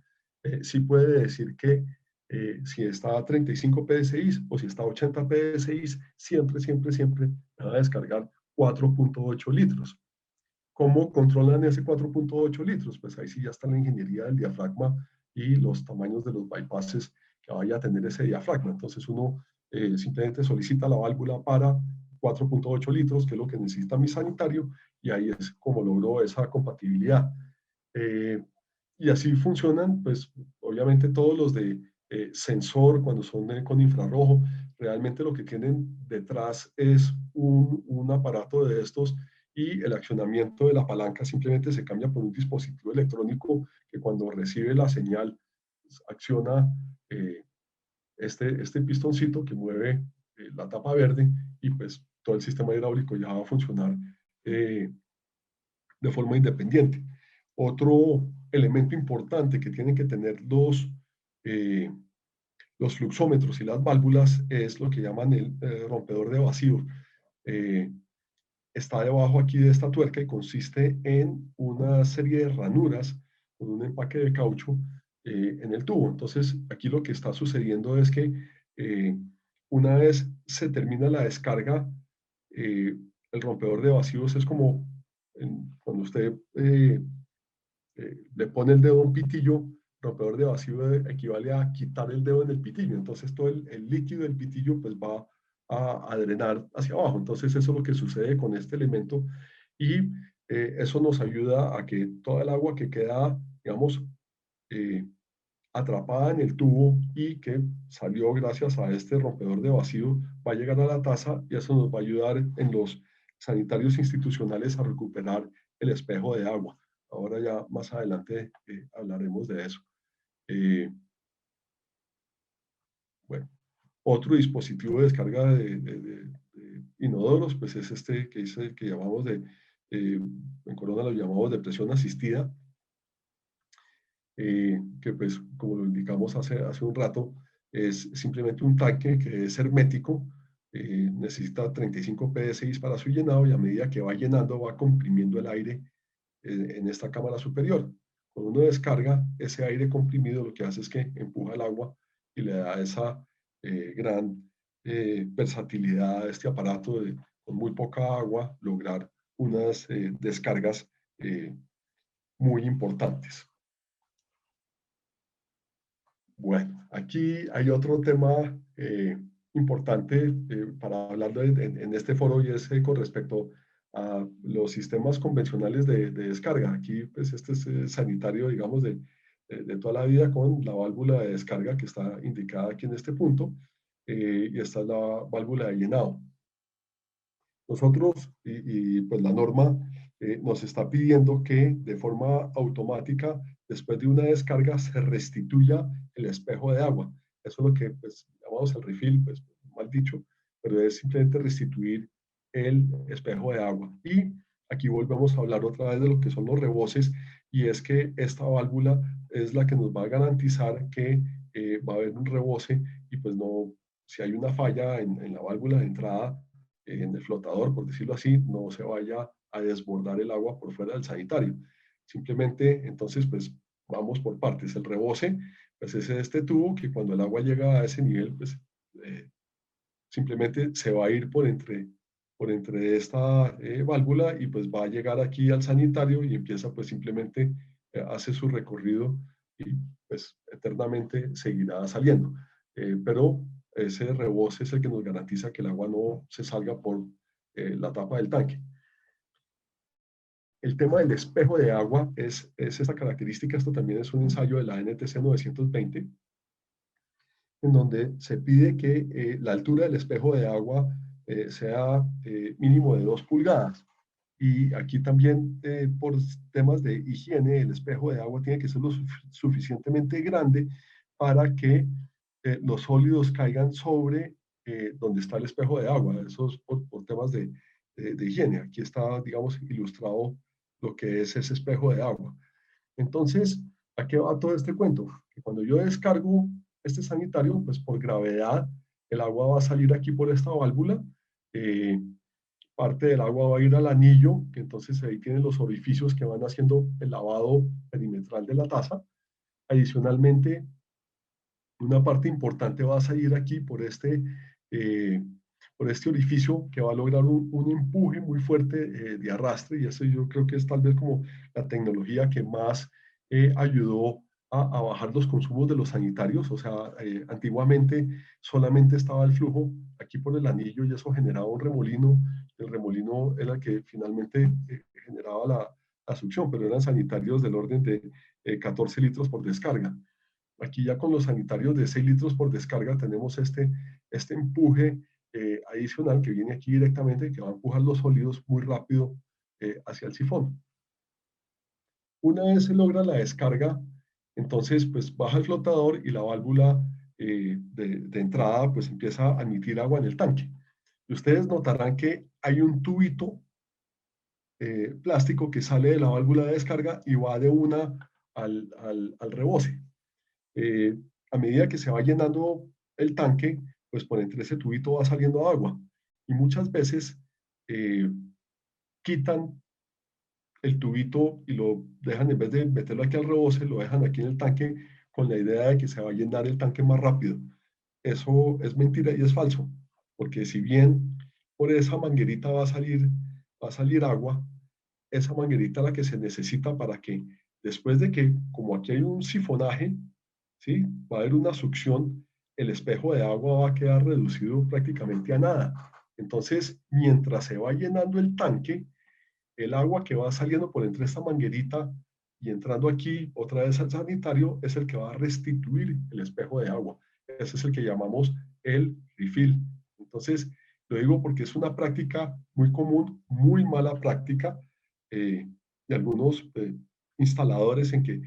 sí puede decir que si está a 35 psi o si está a 80 psi, siempre va a descargar 4.8 litros. ¿Cómo controlan ese 4.8 litros? Pues ahí sí ya está la ingeniería del diafragma y los tamaños de los bypasses que vaya a tener ese diafragma. Entonces uno simplemente solicita la válvula para 4.8 litros, que es lo que necesita mi sanitario, y ahí es como logro esa compatibilidad. Y así funcionan, pues obviamente todos los de sensor, cuando son con infrarrojo, realmente lo que tienen detrás es un aparato de estos y el accionamiento de la palanca simplemente se cambia por un dispositivo electrónico que cuando recibe la señal pues, acciona este pistoncito que mueve la tapa verde y pues todo el sistema hidráulico ya va a funcionar de forma independiente. Otro elemento importante que tienen que tener los fluxómetros y las válvulas es lo que llaman el rompedor de vacío. Está debajo aquí de esta tuerca y consiste en una serie de ranuras con un empaque de caucho en el tubo. Entonces, aquí lo que está sucediendo es que una vez se termina la descarga, el rompedor de vacíos es como cuando usted le pone el dedo a un pitillo, rompedor de vacío equivale a quitar el dedo en el pitillo. Entonces, todo el líquido del pitillo pues va a drenar hacia abajo. Entonces, eso es lo que sucede con este elemento y eso nos ayuda a que toda el agua que queda, digamos, atrapada en el tubo y que salió gracias a este rompedor de vacío, va a llegar a la taza y eso nos va a ayudar en los sanitarios institucionales a recuperar el espejo de agua. Ahora ya más adelante hablaremos de eso. Bueno, otro dispositivo de descarga de inodoros, pues es este que llamamos en Corona lo llamamos de presión asistida. que pues como lo indicamos hace un rato, es simplemente un tanque que es hermético, necesita 35 psi para su llenado y a medida que va llenando va comprimiendo el aire en esta cámara superior. Cuando uno descarga, ese aire comprimido lo que hace es que empuja el agua y le da esa gran versatilidad a este aparato de con muy poca agua lograr unas descargas muy importantes. Bueno, aquí hay otro tema importante para hablar en este foro y es con respecto a los sistemas convencionales de descarga. Aquí, pues, este es sanitario, digamos, de toda la vida con la válvula de descarga que está indicada aquí en este punto y esta es la válvula de llenado. Nosotros, pues la norma nos está pidiendo que de forma automática, después de una descarga, se restituya el espejo de agua. Eso es lo que pues, llamamos el refill, pues mal dicho, pero es simplemente restituir el espejo de agua. Y aquí volvemos a hablar otra vez de lo que son los reboces, y es que esta válvula es la que nos va a garantizar que va a haber un rebose y pues no, si hay una falla en la válvula de entrada, en el flotador, por decirlo así, no se vaya a desbordar el agua por fuera del sanitario. Simplemente, entonces, pues vamos por partes. El rebose, pues es este tubo que cuando el agua llega a ese nivel, pues simplemente se va a ir por entre esta válvula y pues va a llegar aquí al sanitario y empieza pues simplemente hace su recorrido y pues eternamente seguirá saliendo. Pero ese rebose es el que nos garantiza que el agua no se salga por la tapa del tanque. El tema del espejo de agua es esta característica. Esto también es un ensayo de la NTC 920, en donde se pide que la altura del espejo de agua sea mínimo de 2 pulgadas. Y aquí también, por temas de higiene, el espejo de agua tiene que ser lo suficientemente grande para que los sólidos caigan sobre donde está el espejo de agua. Eso es por temas de higiene. Aquí está, digamos, ilustrado lo que es ese espejo de agua. Entonces, ¿a qué va todo este cuento? Que cuando yo descargo este sanitario, pues por gravedad, el agua va a salir aquí por esta válvula. Parte del agua va a ir al anillo, que entonces ahí tienen los orificios que van haciendo el lavado perimetral de la taza. Adicionalmente, una parte importante va a salir aquí por este orificio que va a lograr un empuje muy fuerte de arrastre, y eso yo creo que es tal vez como la tecnología que más ayudó a bajar los consumos de los sanitarios. O sea, antiguamente solamente estaba el flujo aquí por el anillo y eso generaba un remolino. El remolino era el que finalmente generaba la succión, pero eran sanitarios del orden de 14 litros por descarga. Aquí ya con los sanitarios de 6 litros por descarga tenemos este empuje adicional que viene aquí directamente, que va a empujar los sólidos muy rápido hacia el sifón. Una vez se logra la descarga, entonces pues baja el flotador y la válvula de entrada pues empieza a emitir agua en el tanque. Y ustedes notarán que hay un tubito plástico que sale de la válvula de descarga y va de una al rebose. A medida que se va llenando el tanque, pues por entre ese tubito va saliendo agua. Y muchas veces quitan el tubito y lo dejan, en vez de meterlo aquí al rebose, lo dejan aquí en el tanque con la idea de que se va a llenar el tanque más rápido. Eso es mentira y es falso, porque si bien por esa manguerita va a salir agua, esa manguerita es la que se necesita para que después de que, como aquí hay un sifonaje, ¿sí? Va a haber una succión, el espejo de agua va a quedar reducido prácticamente a nada. Entonces, mientras se va llenando el tanque, el agua que va saliendo por entre esta manguerita y entrando aquí otra vez al sanitario es el que va a restituir el espejo de agua. Ese es el que llamamos el refill. Entonces, lo digo porque es una práctica muy común, muy mala práctica de algunos instaladores en que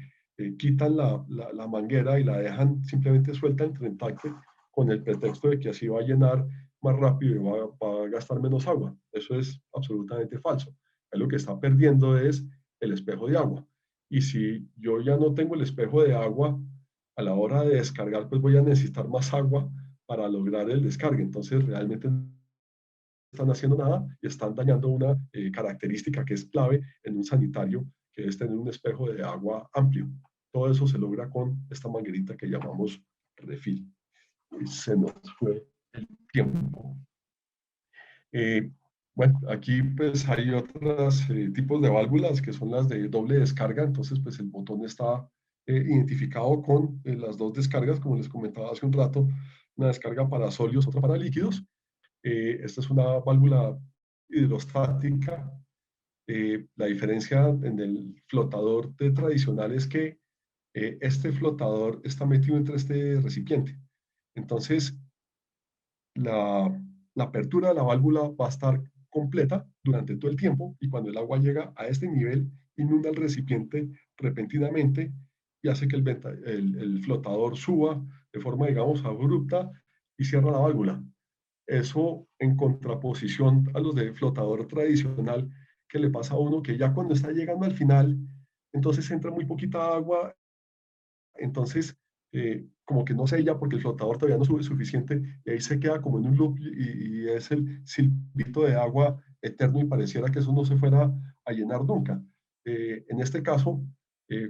quitan la manguera y la dejan simplemente suelta entre el tanque con el pretexto de que así va a llenar más rápido y va a gastar menos agua. Eso es absolutamente falso. Lo que está perdiendo es el espejo de agua. y si yo ya no tengo el espejo de agua, a la hora de descargar, pues voy a necesitar más agua para lograr el descargue. Entonces, realmente no están haciendo nada y están dañando una característica que es clave en un sanitario, que es tener un espejo de agua amplio. Todo eso se logra con esta manguerita que llamamos refill. Y se nos fue el tiempo. Bueno, aquí pues hay otros tipos de válvulas que son las de doble descarga, entonces pues el botón está identificado con las dos descargas, como les comentaba hace un rato, una descarga para sólidos, otra para líquidos. Esta es una válvula hidrostática. La diferencia en el flotador tradicional es que este flotador está metido entre este recipiente. Entonces, la apertura de la válvula va a estar completa durante todo el tiempo y cuando el agua llega a este nivel, inunda el recipiente repentinamente y hace que el flotador suba de forma, digamos, abrupta y cierra la válvula. Eso en contraposición a los de flotador tradicional que le pasa a uno que ya cuando está llegando al final, entonces entra muy poquita agua, entonces como que no sella porque el flotador todavía no sube suficiente y ahí se queda como en un loop y es el silbito de agua eterno y pareciera que eso no se fuera a llenar nunca. En este caso,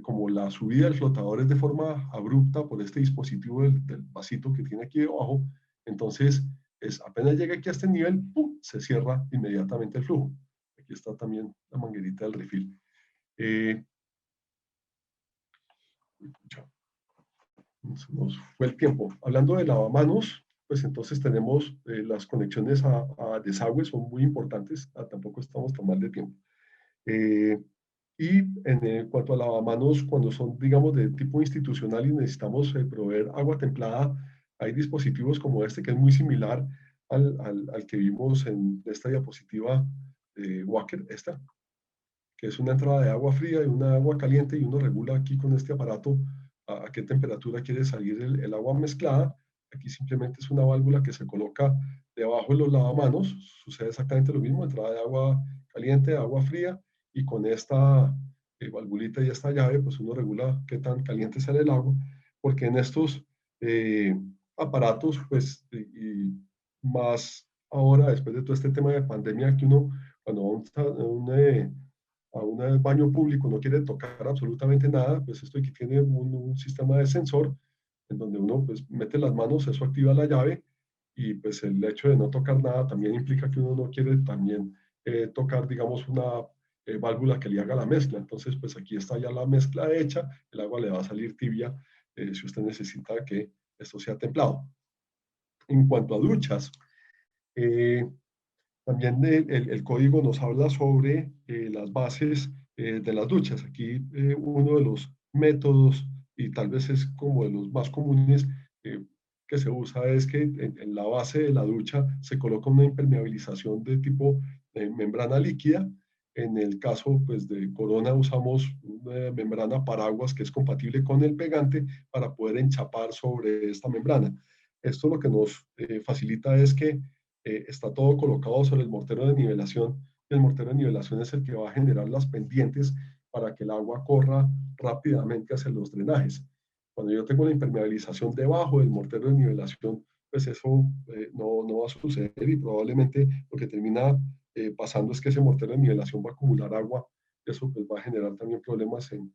como la subida del flotador es de forma abrupta por este dispositivo del vasito que tiene aquí debajo, entonces apenas llega aquí a este nivel, ¡pum!, se cierra inmediatamente el flujo. Aquí está también la manguerita del refill. Se nos fue el tiempo. Hablando de lavamanos, pues entonces tenemos las conexiones a desagüe, son muy importantes, tampoco estamos tan mal de tiempo. Y en cuanto a lavamanos, cuando son, digamos, de tipo institucional y necesitamos proveer agua templada, hay dispositivos como este que es muy similar al que vimos en esta diapositiva de Wacker, esta, que es una entrada de agua fría y una agua caliente y uno regula aquí con este aparato a qué temperatura quiere salir el agua mezclada. Aquí simplemente es una válvula que se coloca debajo de los lavamanos, sucede exactamente lo mismo, entrada de agua caliente, agua fría, y con esta valvulita y esta llave, pues uno regula qué tan caliente sale el agua, porque en estos aparatos, pues, y más ahora, después de todo este tema de pandemia, que uno, cuando a un baño público no quiere tocar absolutamente nada, pues esto aquí tiene un sistema de sensor en donde uno pues mete las manos, eso activa la llave y pues el hecho de no tocar nada también implica que uno no quiere también tocar, digamos, una válvula que le haga la mezcla. Entonces, pues aquí está ya la mezcla hecha, el agua le va a salir tibia si usted necesita que esto sea templado. En cuanto a duchas, también el código nos habla sobre las bases de las duchas. Aquí uno de los métodos, y tal vez es como de los más comunes que se usa, es que en la base de la ducha se coloca una impermeabilización de tipo membrana líquida. En el caso pues, de Corona usamos una membrana paraguas que es compatible con el pegante para poder enchapar sobre esta membrana. Esto lo que nos facilita es que está todo colocado sobre el mortero de nivelación. El mortero de nivelación es el que va a generar las pendientes para que el agua corra rápidamente hacia los drenajes. Cuando yo tengo la impermeabilización debajo del mortero de nivelación, pues eso no va a suceder y probablemente lo que termina pasando es que ese mortero de nivelación va a acumular agua. Eso pues, va a generar también problemas en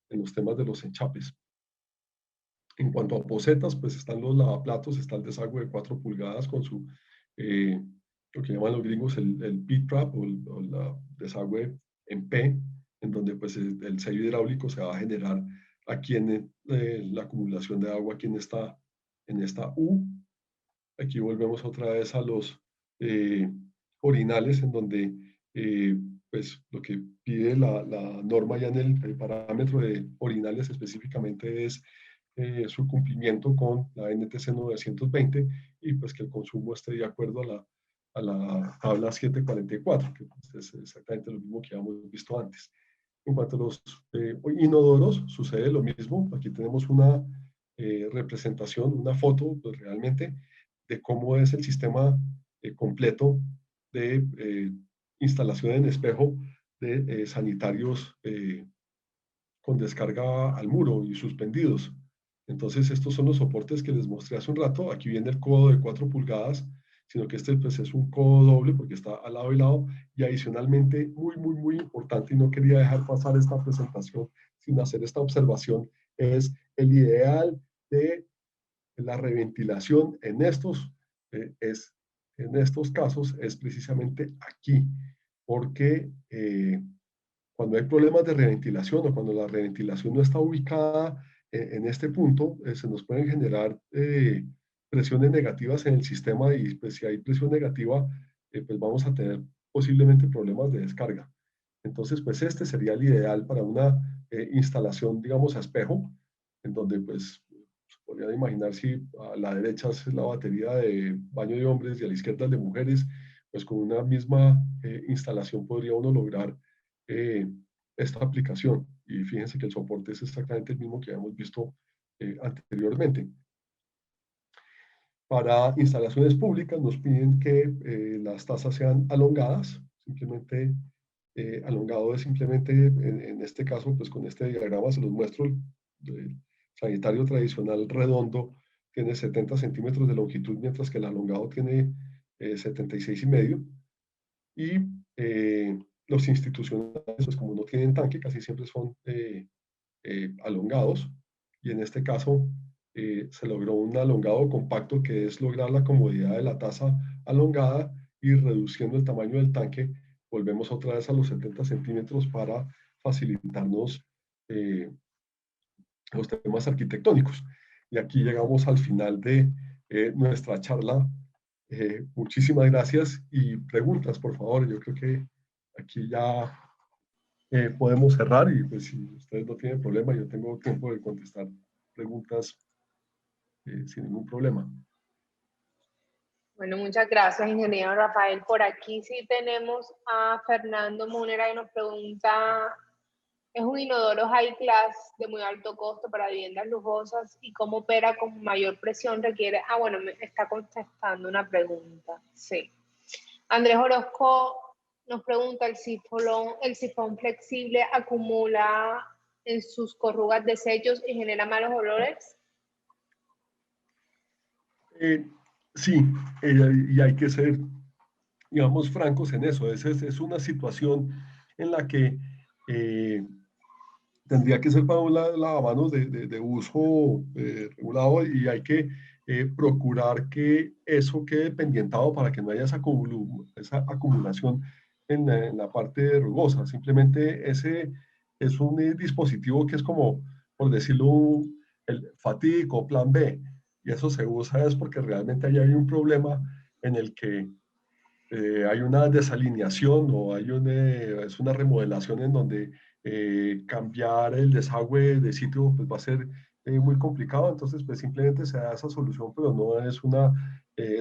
los temas de los enchapes. En cuanto a posetas, pues están los lavaplatos, está el desagüe de 4 pulgadas con su lo que llaman los gringos el P-trap o la desagüe en P, en donde pues el sello hidráulico se va a generar aquí en la acumulación de agua aquí en esta U. Aquí volvemos otra vez a los orinales, en donde pues lo que pide la norma ya en el parámetro de orinales específicamente es su cumplimiento con la NTC 920 y pues que el consumo esté de acuerdo a la tabla 744, que pues, es exactamente lo mismo que habíamos visto antes. En cuanto a los inodoros, sucede lo mismo. Aquí tenemos una representación, una foto, pues realmente, de cómo es el sistema completo de instalación en espejo de sanitarios con descarga al muro y suspendidos. Entonces, estos son los soportes que les mostré hace un rato. Aquí viene el codo de 4 pulgadas, sino que este pues, es un codo doble porque está al lado y lado. Y adicionalmente, muy importante, y no quería dejar pasar esta presentación sin hacer esta observación, es el ideal de la reventilación en estos, en estos casos es precisamente aquí, porque cuando hay problemas de reventilación o cuando la reventilación no está ubicada en este punto, se nos pueden generar presiones negativas en el sistema y pues si hay presión negativa, pues vamos a tener posiblemente problemas de descarga. Entonces, pues este sería el ideal para una instalación, digamos, a espejo, en donde pues podrían imaginar si a la derecha es la batería de baño de hombres y a la izquierda el de mujeres, pues con una misma instalación podría uno lograr esta aplicación. Y fíjense que el soporte es exactamente el mismo que habíamos visto anteriormente. Para instalaciones públicas nos piden que las tazas sean alongadas, simplemente alongado es simplemente, en este caso, pues con este diagrama se los muestro, el sanitario tradicional redondo tiene 70 centímetros de longitud, mientras que el alongado tiene 76,5. Y los institucionales, pues como no tienen tanque, casi siempre son alongados. Y en este caso se logró un alongado compacto, que es lograr la comodidad de la taza alongada y reduciendo el tamaño del tanque. Volvemos otra vez a los 70 centímetros para facilitarnos los temas arquitectónicos. Y aquí llegamos al final de nuestra charla. Muchísimas gracias y preguntas, por favor. Yo creo que aquí ya podemos cerrar y pues si ustedes no tienen problema, yo tengo tiempo de contestar preguntas sin ningún problema. Bueno, muchas gracias, ingeniero Rafael. Por aquí sí tenemos a Fernando Munera que nos pregunta, ¿es un inodoro high class de muy alto costo para viviendas lujosas y cómo opera con mayor presión? Requiere, bueno, me está contestando una pregunta, sí. Andrés Orozco nos pregunta, ¿el sifón flexible acumula en sus corrugas desechos y genera malos olores? Sí, y hay que ser, digamos, francos en eso. Es una situación en la que tendría que ser para un lavamanos de uso regulado y hay que procurar que eso quede pendientado para que no haya esa acumulación en la parte rugosa. Simplemente ese es un dispositivo que es como, por decirlo, el fatídico plan B. Y eso se usa es porque realmente ahí hay un problema en el que hay una desalineación o es una remodelación en donde cambiar el desagüe de sitio pues va a ser muy complicado, entonces pues simplemente se da esa solución, pero no es una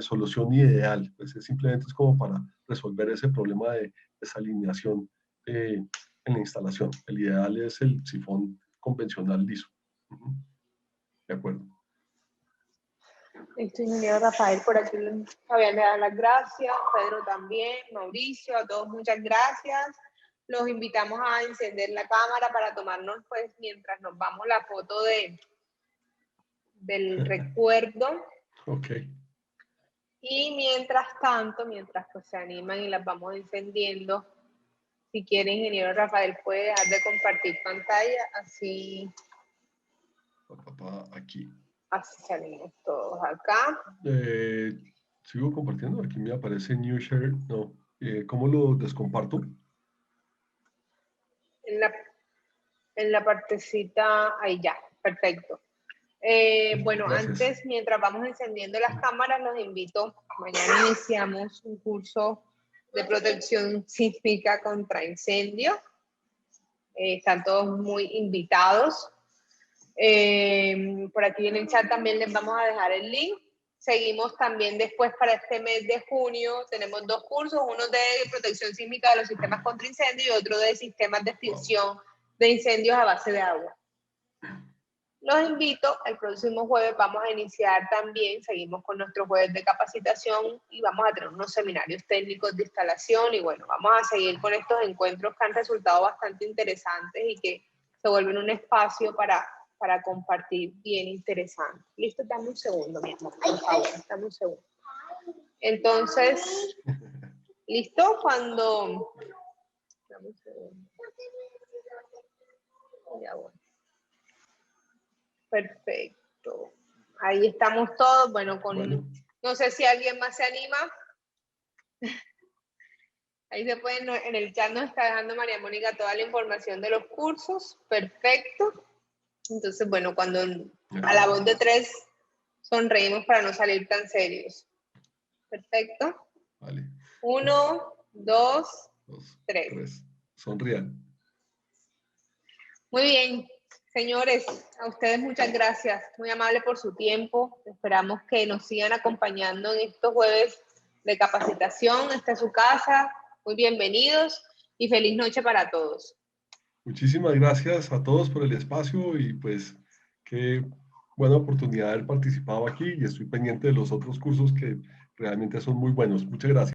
solución ideal, pues simplemente es como para resolver ese problema de desalineación en la instalación. El ideal es el sifón convencional liso. De acuerdo. Ingeniero Rafael, por aquí Fabián le da las gracias, Pedro también, Mauricio, a todos muchas gracias. Los invitamos a encender la cámara para tomarnos, pues, mientras nos vamos, la foto del recuerdo. Ok. Y mientras tanto, mientras pues se animan y las vamos encendiendo, si quiere, ingeniero Rafael, puede dejar de compartir pantalla, así. Aquí. Así salimos todos acá. Sigo compartiendo. Aquí me aparece New Share. No. ¿Cómo lo descomparto? En la partecita, ahí ya, perfecto. Bueno, Gracias. antes, mientras vamos encendiendo las cámaras, los invito, mañana iniciamos un curso de protección sísmica contra incendio. Están todos muy invitados. Por aquí en el chat también les vamos a dejar el link. Seguimos también después para este mes de junio. Tenemos 2 cursos, uno de protección sísmica de los sistemas contra incendio y otro de sistemas de extinción de incendios a base de agua. Los invito, el próximo jueves vamos a iniciar también, seguimos con nuestros jueves de capacitación y vamos a tener unos seminarios técnicos de instalación y bueno, vamos a seguir con estos encuentros que han resultado bastante interesantes y que se vuelven un espacio para compartir bien interesante. Listo, dame un segundo, mi amor, por favor, dame un segundo. Entonces, ¿listo? Cuando... Dame un segundo. Ya voy. Perfecto. Ahí estamos todos. Bueno, no sé si alguien más se anima. Ahí se pueden, en el chat nos está dejando María Mónica toda la información de los cursos. Perfecto. Entonces, bueno, cuando a la voz de 3 sonreímos para no salir tan serios. Perfecto. Vale. 1, 2, 3. Sonrían. Muy bien, señores, a ustedes muchas gracias. Muy amable por su tiempo. Esperamos que nos sigan acompañando en estos jueves de capacitación. Esta es su casa. Muy bienvenidos y feliz noche para todos. Muchísimas gracias a todos por el espacio y pues qué buena oportunidad de haber participado aquí y estoy pendiente de los otros cursos que realmente son muy buenos. Muchas gracias.